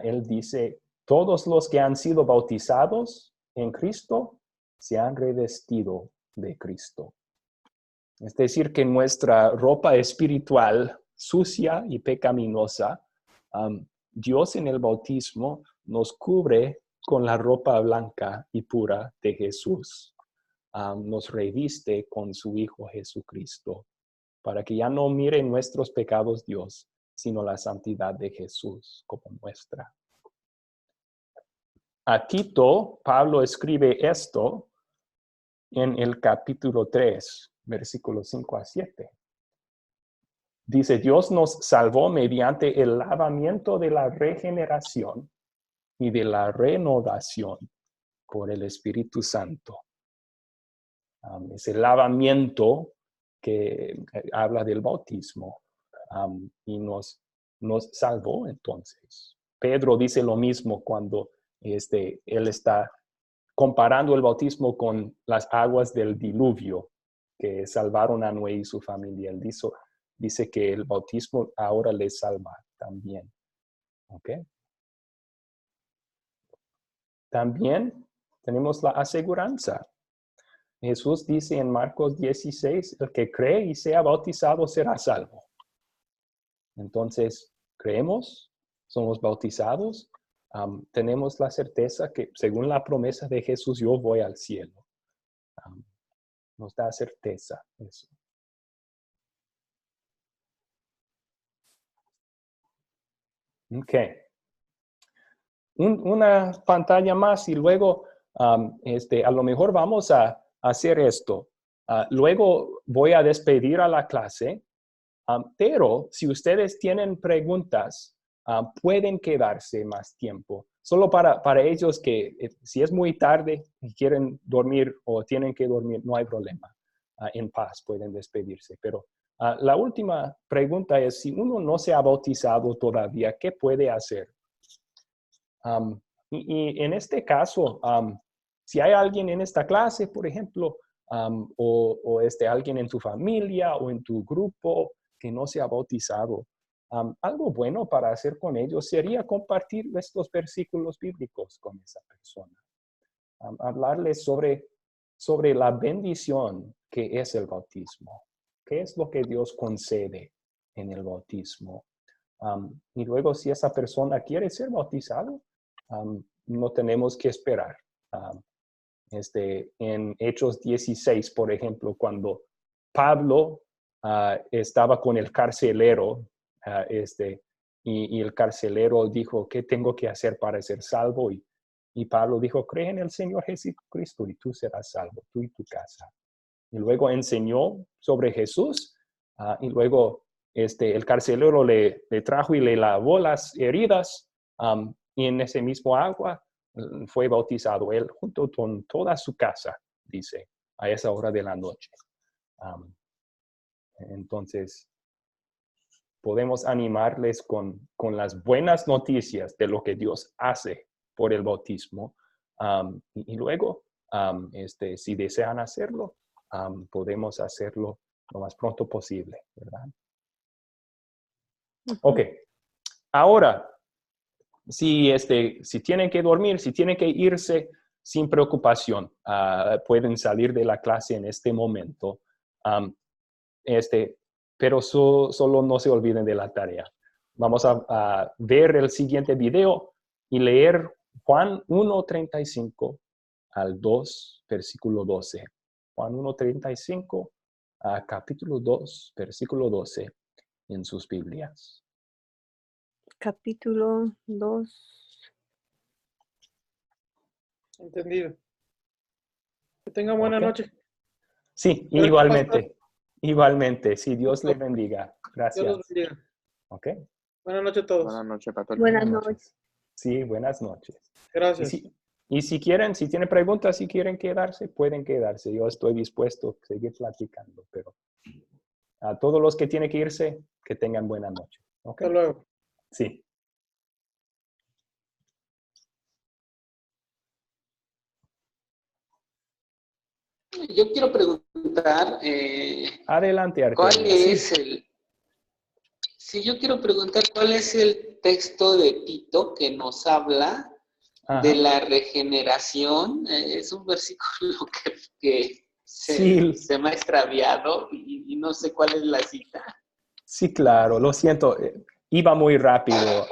él dice, todos los que han sido bautizados en Cristo se han revestido de Cristo. Es decir, que nuestra ropa espiritual sucia y pecaminosa, Dios en el bautismo nos cubre con la ropa blanca y pura de Jesús. Nos reviste con su Hijo Jesucristo, para que ya no mire nuestros pecados Dios, sino la santidad de Jesús como muestra. A Tito, Pablo escribe esto en el capítulo 3, versículos 5 a 7. Dice, Dios nos salvó mediante el lavamiento de la regeneración y de la renovación por el Espíritu Santo. Es el lavamiento que habla del bautismo y nos salvó entonces. Pedro dice lo mismo cuando él está comparando el bautismo con las aguas del diluvio que salvaron a Noé y su familia. Él dice que el bautismo ahora les salva también. ¿Ok? También tenemos la aseguranza. Jesús dice en Marcos 16, el que cree y sea bautizado será salvo. Entonces, creemos, somos bautizados, tenemos la certeza que según la promesa de Jesús, yo voy al cielo. Nos da certeza eso. Ok. Una pantalla más y luego a lo mejor vamos a hacer esto. Luego voy a despedir a la clase, pero si ustedes tienen preguntas, pueden quedarse más tiempo. Solo para ellos que si es muy tarde y quieren dormir o tienen que dormir, no hay problema. En paz pueden despedirse. Pero la última pregunta es, si uno no se ha bautizado todavía, ¿qué puede hacer? Y en este caso, si hay alguien en esta clase, por ejemplo, o alguien en tu familia o en tu grupo que no se ha bautizado, algo bueno para hacer con ellos sería compartir estos versículos bíblicos con esa persona. Hablarles sobre la bendición que es el bautismo. ¿Qué es lo que Dios concede en el bautismo? Y luego, si esa persona quiere ser bautizado, no tenemos que esperar. En Hechos 16, por ejemplo, cuando Pablo estaba con el carcelero, y el carcelero dijo, ¿qué tengo que hacer para ser salvo? Y Pablo dijo, cree en el Señor Jesucristo y tú serás salvo, tú y tu casa. Y luego enseñó sobre Jesús, y luego el carcelero le trajo y le lavó las heridas, y en ese mismo agua fue bautizado él junto con toda su casa, dice, a esa hora de la noche. Entonces, podemos animarles con las buenas noticias de lo que Dios hace por el bautismo. Y luego, si desean hacerlo, podemos hacerlo lo más pronto posible, ¿verdad? Ok. Ahora, si tienen que dormir, si tienen que irse, sin preocupación, pueden salir de la clase en este momento. Pero solo no se olviden de la tarea. Vamos a ver el siguiente video y leer Juan 1:35 al 2, versículo 12. Juan 1:35 a capítulo 2, versículo 12 en sus Biblias. Capítulo 2. Entendido. Que tengan buena Ok. noche. Sí, Gracias, igualmente. pastor. Igualmente. Sí, Dios le bendiga. Dios Gracias. los bendiga. Ok. Buenas noches a todos. Buenas noches, pastor. Buenas Buenas noches. noches. Sí, buenas noches. Gracias. Y si quieren, si tienen preguntas, si quieren quedarse, pueden quedarse. Yo estoy dispuesto a seguir platicando, pero a todos los que tienen que irse, que tengan buena noche. ¿Ok? Hasta luego. Sí. Yo quiero preguntar, Adelante, ¿cuál Artemio. es Sí. el... Sí, yo quiero preguntar cuál es el texto de Tito que nos habla de Ajá. la regeneración. Es un versículo que Sí. se me ha extraviado y no sé cuál es la cita. Sí, claro, lo siento, iba muy rápido.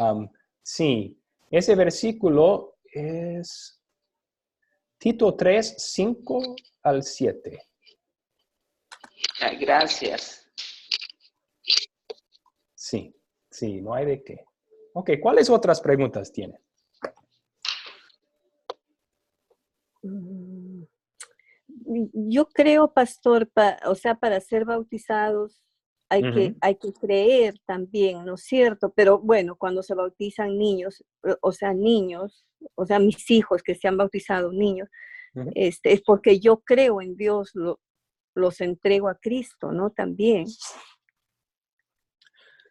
Sí, ese versículo es Tito 3, 5 al 7. Ah, gracias. Sí, sí, no hay de qué. Ok, ¿cuáles otras preguntas tienen? Yo creo, pastor, o sea, para ser bautizados hay que creer también, ¿no es cierto? Pero bueno, cuando se bautizan niños, o sea, mis hijos que se han bautizado niños, Ujú. es porque yo creo en Dios, los entrego a Cristo, ¿no? También,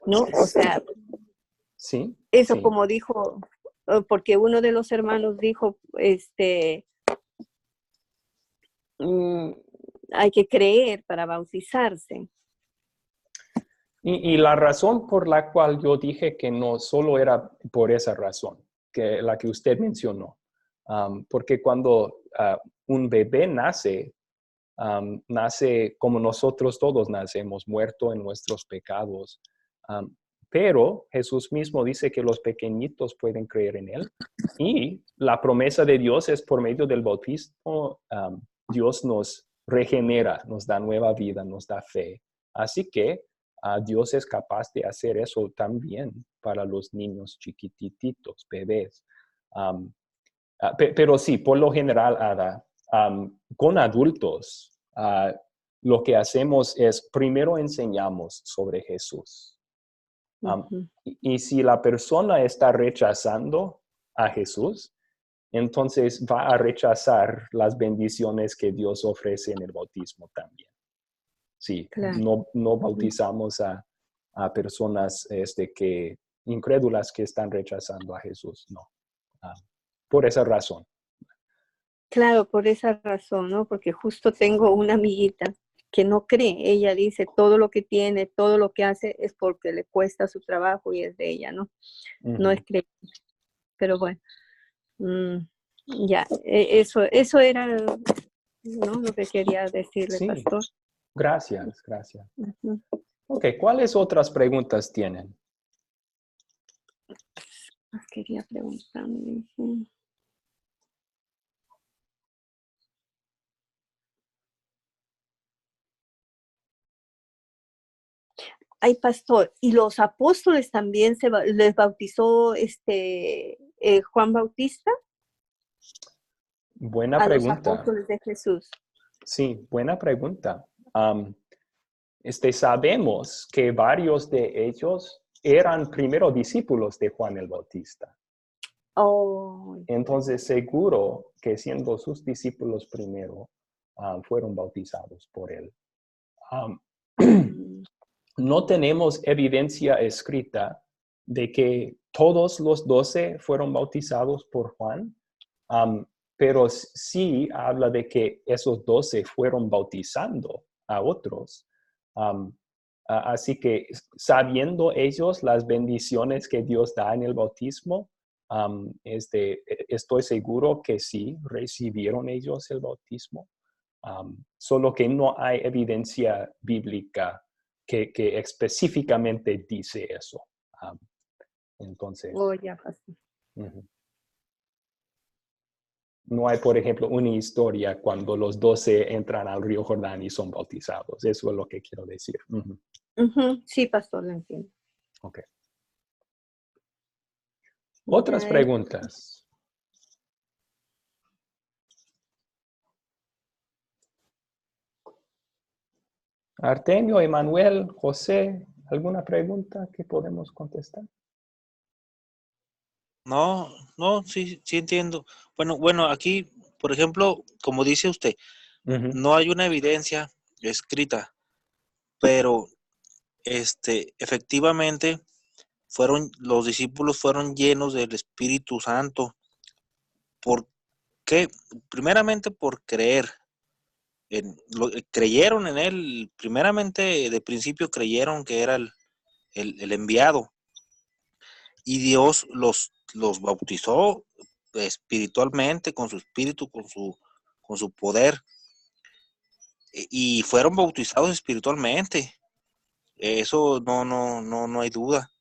¿no? O sea, Sí, eso sí. como dijo, porque uno de los hermanos dijo, hay que creer para bautizarse. Y la razón por la cual yo dije que no solo era por esa razón, que la que usted mencionó, porque cuando un bebé nace, nace como nosotros todos nacemos, muerto en nuestros pecados. Pero Jesús mismo dice que los pequeñitos pueden creer en Él. Y la promesa de Dios es por medio del bautismo, Dios nos regenera, nos da nueva vida, nos da fe. Así que Dios es capaz de hacer eso también para los niños chiquititos, bebés. Pero sí, por lo general, Ada, con adultos, lo que hacemos es primero enseñamos sobre Jesús. Y si la persona está rechazando a Jesús, entonces va a rechazar las bendiciones que Dios ofrece en el bautismo también. Sí, Claro. no bautizamos a personas incrédulas que están rechazando a Jesús, no. Por esa razón. Claro, por esa razón, ¿no? Porque justo tengo una amiguita que no cree. Ella dice todo lo que tiene, todo lo que hace es porque le cuesta su trabajo y es de ella, ¿no? No es creyente. Pero bueno, ya, eso era, ¿no? Lo que quería decirle, Sí, pastor. gracias. Ok, ¿cuáles otras preguntas tienen? Quería preguntarme. Ay, pastor, ¿y los apóstoles también les bautizó Juan Bautista? Buena A los pregunta. apóstoles de Jesús. Sí, buena pregunta. Sabemos que varios de ellos eran primero discípulos de Juan el Bautista. Oh. Entonces, seguro que siendo sus discípulos primero, fueron bautizados por él. No tenemos evidencia escrita de que todos los 12 fueron bautizados por Juan, pero sí habla de que esos 12 fueron bautizando a otros. Así que sabiendo ellos las bendiciones que Dios da en el bautismo, Estoy seguro que sí recibieron ellos el bautismo, solo que no hay evidencia bíblica que específicamente dice eso. Entonces, Oh, ya, pastor. no hay, por ejemplo, una historia cuando los 12 entran al río Jordán y son bautizados. Eso es lo que quiero decir. Sí, pastor, lo entiendo. Ok. Otras Ya, preguntas. Artemio, Emanuel, José, ¿alguna pregunta que podemos contestar? No, sí entiendo. Bueno, aquí, por ejemplo, como dice usted, no hay una evidencia escrita, pero efectivamente los discípulos fueron llenos del Espíritu Santo. ¿Por qué? Primeramente por creer. Creyeron en él, primeramente de principio creyeron que era el enviado, y Dios los bautizó espiritualmente, con su espíritu, con su poder, y fueron bautizados espiritualmente. Eso no hay duda.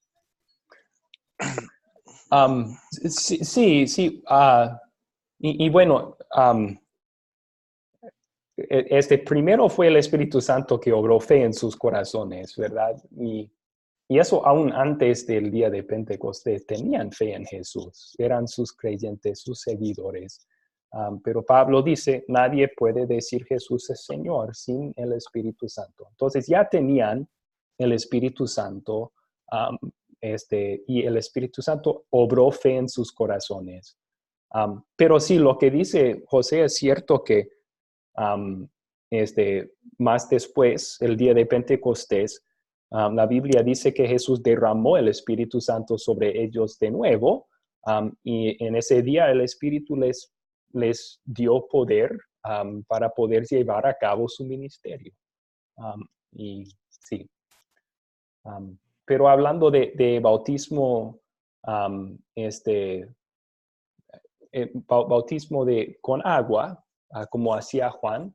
Sí. Y bueno, primero fue el Espíritu Santo que obró fe en sus corazones, ¿verdad? Y eso aún antes del día de Pentecostés tenían fe en Jesús, eran sus creyentes, sus seguidores. Pero Pablo dice, nadie puede decir Jesús es Señor sin el Espíritu Santo. Entonces ya tenían el Espíritu Santo, y el Espíritu Santo obró fe en sus corazones. Pero sí, lo que dice José es cierto que más después, el día de Pentecostés, la Biblia dice que Jesús derramó el Espíritu Santo sobre ellos de nuevo, y en ese día el Espíritu les dio poder para poder llevar a cabo su ministerio. Y sí. Pero hablando de bautismo, bautismo con agua, como hacía Juan,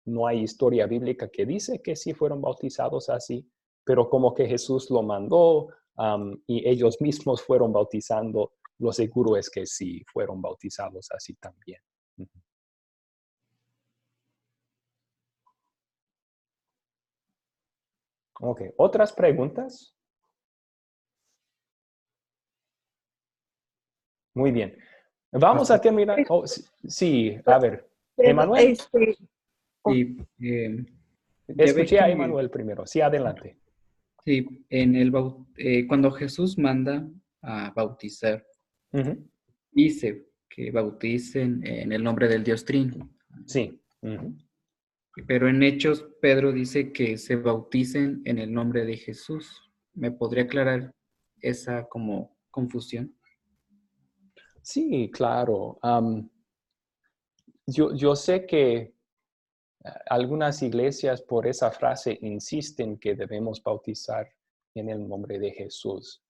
no hay historia bíblica que dice que sí fueron bautizados así, pero como que Jesús lo mandó y ellos mismos fueron bautizando, lo seguro es que sí fueron bautizados así también. Ok, ¿otras preguntas? Muy bien. Vamos a terminar. Oh, sí, a ver. Emanuel. Sí, ya ve Escuché a que Emanuel primero. Sí, adelante. sí, cuando Jesús manda a bautizar, dice que bauticen en el nombre del Dios Trino. Sí. Pero en Hechos, Pedro dice que se bauticen en el nombre de Jesús. ¿Me podría aclarar esa como confusión? Sí, claro. Yo sé que algunas iglesias por esa frase insisten que debemos bautizar en el nombre de Jesús.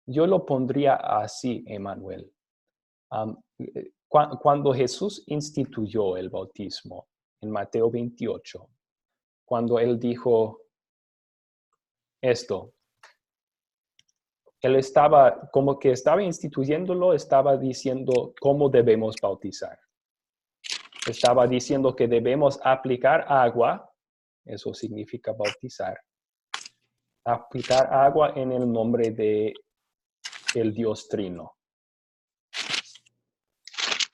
Yo lo pondría así, Emanuel. Cuando Jesús instituyó el bautismo en Mateo 28, cuando él dijo esto, él estaba, como que estaba instituyéndolo, estaba diciendo cómo debemos bautizar. Estaba diciendo que debemos aplicar agua, eso significa bautizar, aplicar agua en el nombre de el Dios Trino.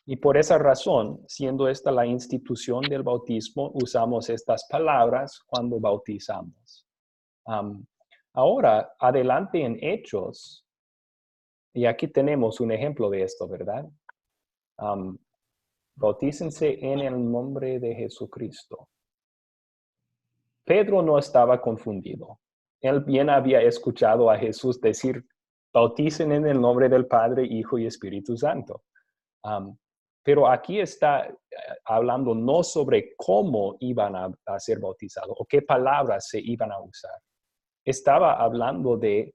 Y por esa razón, siendo esta la institución del bautismo, usamos estas palabras cuando bautizamos. Ahora, adelante en Hechos, y aquí tenemos un ejemplo de esto, ¿verdad? Bautícense en el nombre de Jesucristo. Pedro no estaba confundido. Él bien había escuchado a Jesús decir, bauticen en el nombre del Padre, Hijo y Espíritu Santo. Pero aquí está hablando no sobre cómo iban a ser bautizados o qué palabras se iban a usar. Estaba hablando de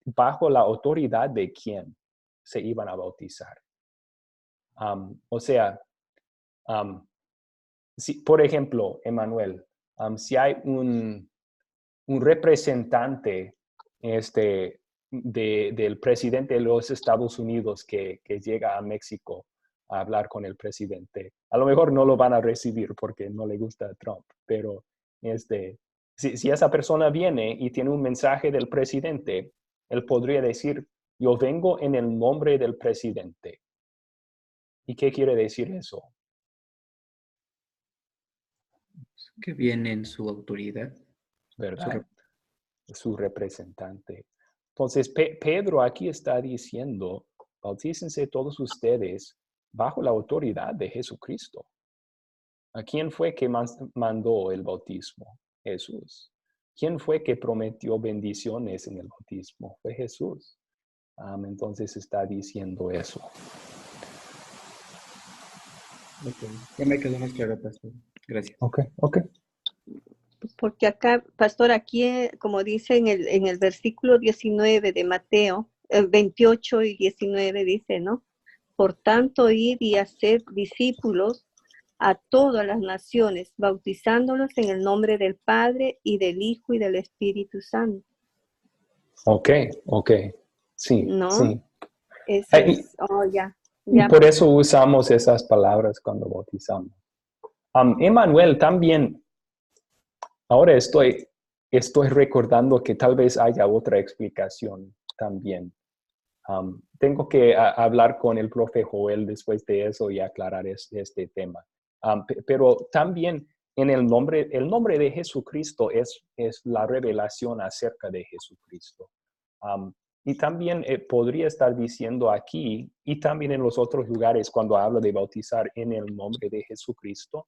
bajo la autoridad de quién se iban a bautizar. O sea, si, por ejemplo, Emmanuel, si hay un representante del presidente de los Estados Unidos que llega a México a hablar con el presidente, a lo mejor no lo van a recibir porque no le gusta Trump, pero si esa persona viene y tiene un mensaje del presidente, él podría decir, yo vengo en el nombre del presidente. ¿Y qué quiere decir eso? Que viene en su autoridad. ¿Verdad? Su representante. Entonces, Pedro aquí está diciendo, bautícense todos ustedes bajo la autoridad de Jesucristo. ¿A quién fue que mandó el bautismo? Jesús. ¿Quién fue que prometió bendiciones en el bautismo? Fue Jesús. Entonces está diciendo eso. Ok, ya me quedó más claro, pastor. Gracias. Ok. Porque acá, pastor, aquí, como dice en el versículo 19 de Mateo, 28 y 19 dice, ¿no? Por tanto, id y haced discípulos a todas las naciones, bautizándolos en el nombre del Padre y del Hijo y del Espíritu Santo. Ok. Sí, ¿No? sí. Eso es, Y por eso usamos esas palabras cuando bautizamos. Emmanuel, también, ahora estoy recordando que tal vez haya otra explicación también. Tengo que hablar con el profe Joel después de eso y aclarar este tema. Pero también en el nombre de Jesucristo es la revelación acerca de Jesucristo. Y también podría estar diciendo aquí y también en los otros lugares cuando habla de bautizar en el nombre de Jesucristo,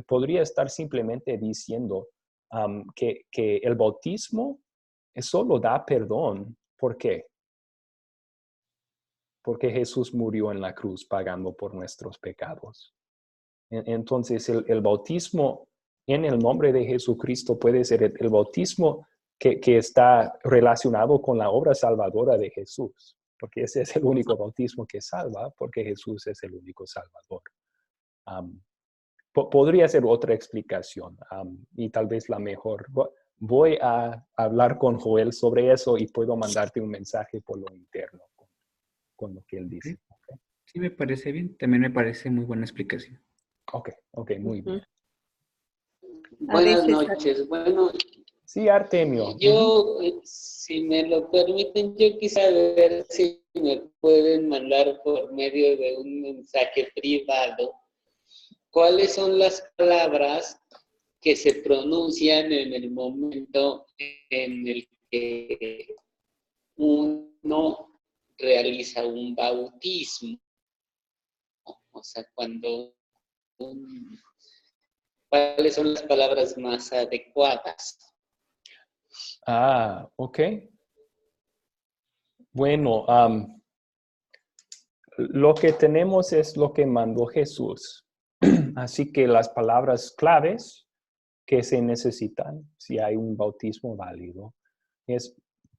podría estar simplemente diciendo que el bautismo solo da perdón. ¿Por qué? Porque Jesús murió en la cruz pagando por nuestros pecados. Entonces, el bautismo en el nombre de Jesucristo puede ser el bautismo que está relacionado con la obra salvadora de Jesús, porque ese es el único bautismo que salva, porque Jesús es el único salvador. Podría ser otra explicación y tal vez la mejor. Voy a hablar con Joel sobre eso y puedo mandarte un mensaje por lo interno con lo que él dice. Okay. Sí, me parece bien. También me parece muy buena explicación. Ok, muy bien. Buenas noches. Bueno, sí, Artemio. Yo, si me lo permiten, yo quisiera ver si me pueden mandar por medio de un mensaje privado cuáles son las palabras que se pronuncian en el momento en el que uno realiza un bautismo. O sea, ¿cuáles son las palabras más adecuadas? Ok. Bueno, lo que tenemos es lo que mandó Jesús. Así que las palabras claves que se necesitan si hay un bautismo válido es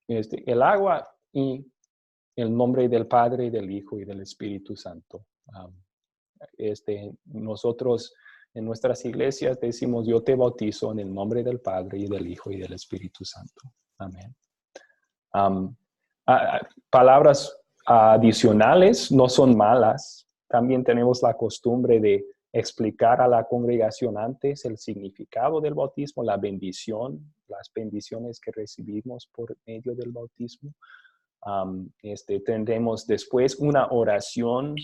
el agua y el nombre del Padre, del Hijo y del Espíritu Santo. Nosotros en nuestras iglesias decimos, yo te bautizo en el nombre del Padre y del Hijo y del Espíritu Santo. Amén. Palabras adicionales no son malas. También tenemos la costumbre de explicar a la congregación antes el significado del bautismo, la bendición, las bendiciones que recibimos por medio del bautismo. Tendremos después una oración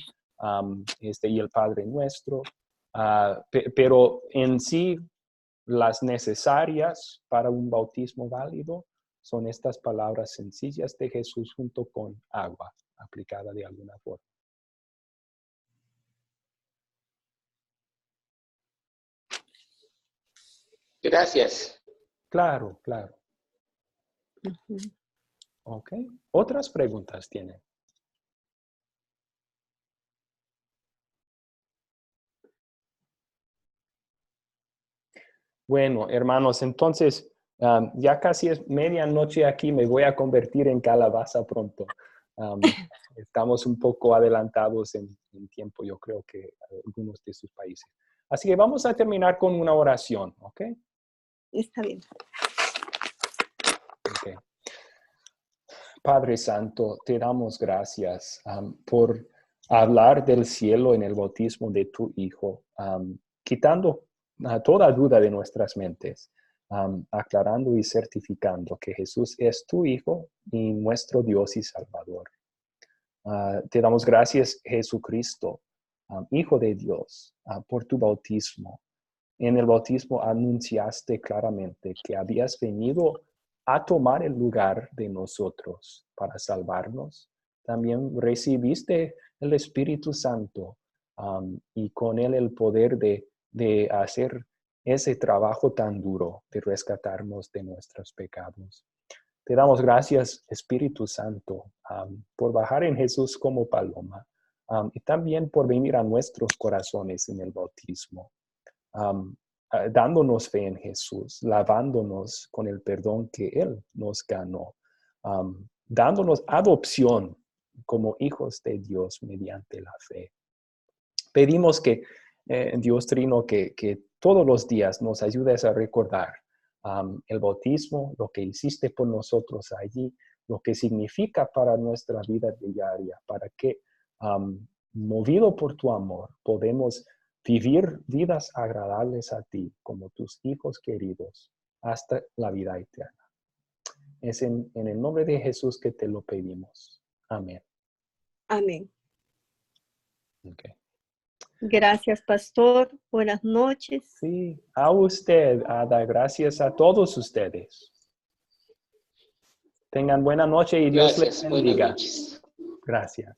y el Padre Nuestro. Pero en sí, las necesarias para un bautismo válido son estas palabras sencillas de Jesús junto con agua aplicada de alguna forma. Gracias. Claro. Ok. ¿Otras preguntas tienen? Bueno, hermanos, entonces Ya casi es medianoche aquí, me voy a convertir en calabaza pronto. Estamos un poco adelantados en tiempo, yo creo que algunos de sus países. Así que vamos a terminar con una oración, ¿ok? Está bien. Okay. Padre Santo, te damos gracias por hablar del cielo en el bautismo de tu Hijo, quitando toda duda de nuestras mentes, aclarando y certificando que Jesús es tu Hijo y nuestro Dios y Salvador. Te damos gracias, Jesucristo, Hijo de Dios, por tu bautismo. En el bautismo anunciaste claramente que habías venido a tomar el lugar de nosotros para salvarnos. También recibiste el Espíritu Santo y con él el poder de hacer ese trabajo tan duro de rescatarnos de nuestros pecados. Te damos gracias, Espíritu Santo, por bajar en Jesús como paloma y también por venir a nuestros corazones en el bautismo. Dándonos fe en Jesús, lavándonos con el perdón que Él nos ganó, dándonos adopción como hijos de Dios mediante la fe. Pedimos que Dios Trino, que todos los días nos ayudes a recordar el bautismo, lo que hiciste por nosotros allí, lo que significa para nuestra vida diaria, para que, movido por tu amor, podemos vivir vidas agradables a ti como tus hijos queridos hasta la vida eterna. Es en el nombre de Jesús que te lo pedimos. Amén. Amén. Okay. Gracias, pastor. Buenas noches. Sí, a usted, Ada. Gracias a todos ustedes. Tengan buena noche y Dios les bendiga. Buenas noches. Gracias.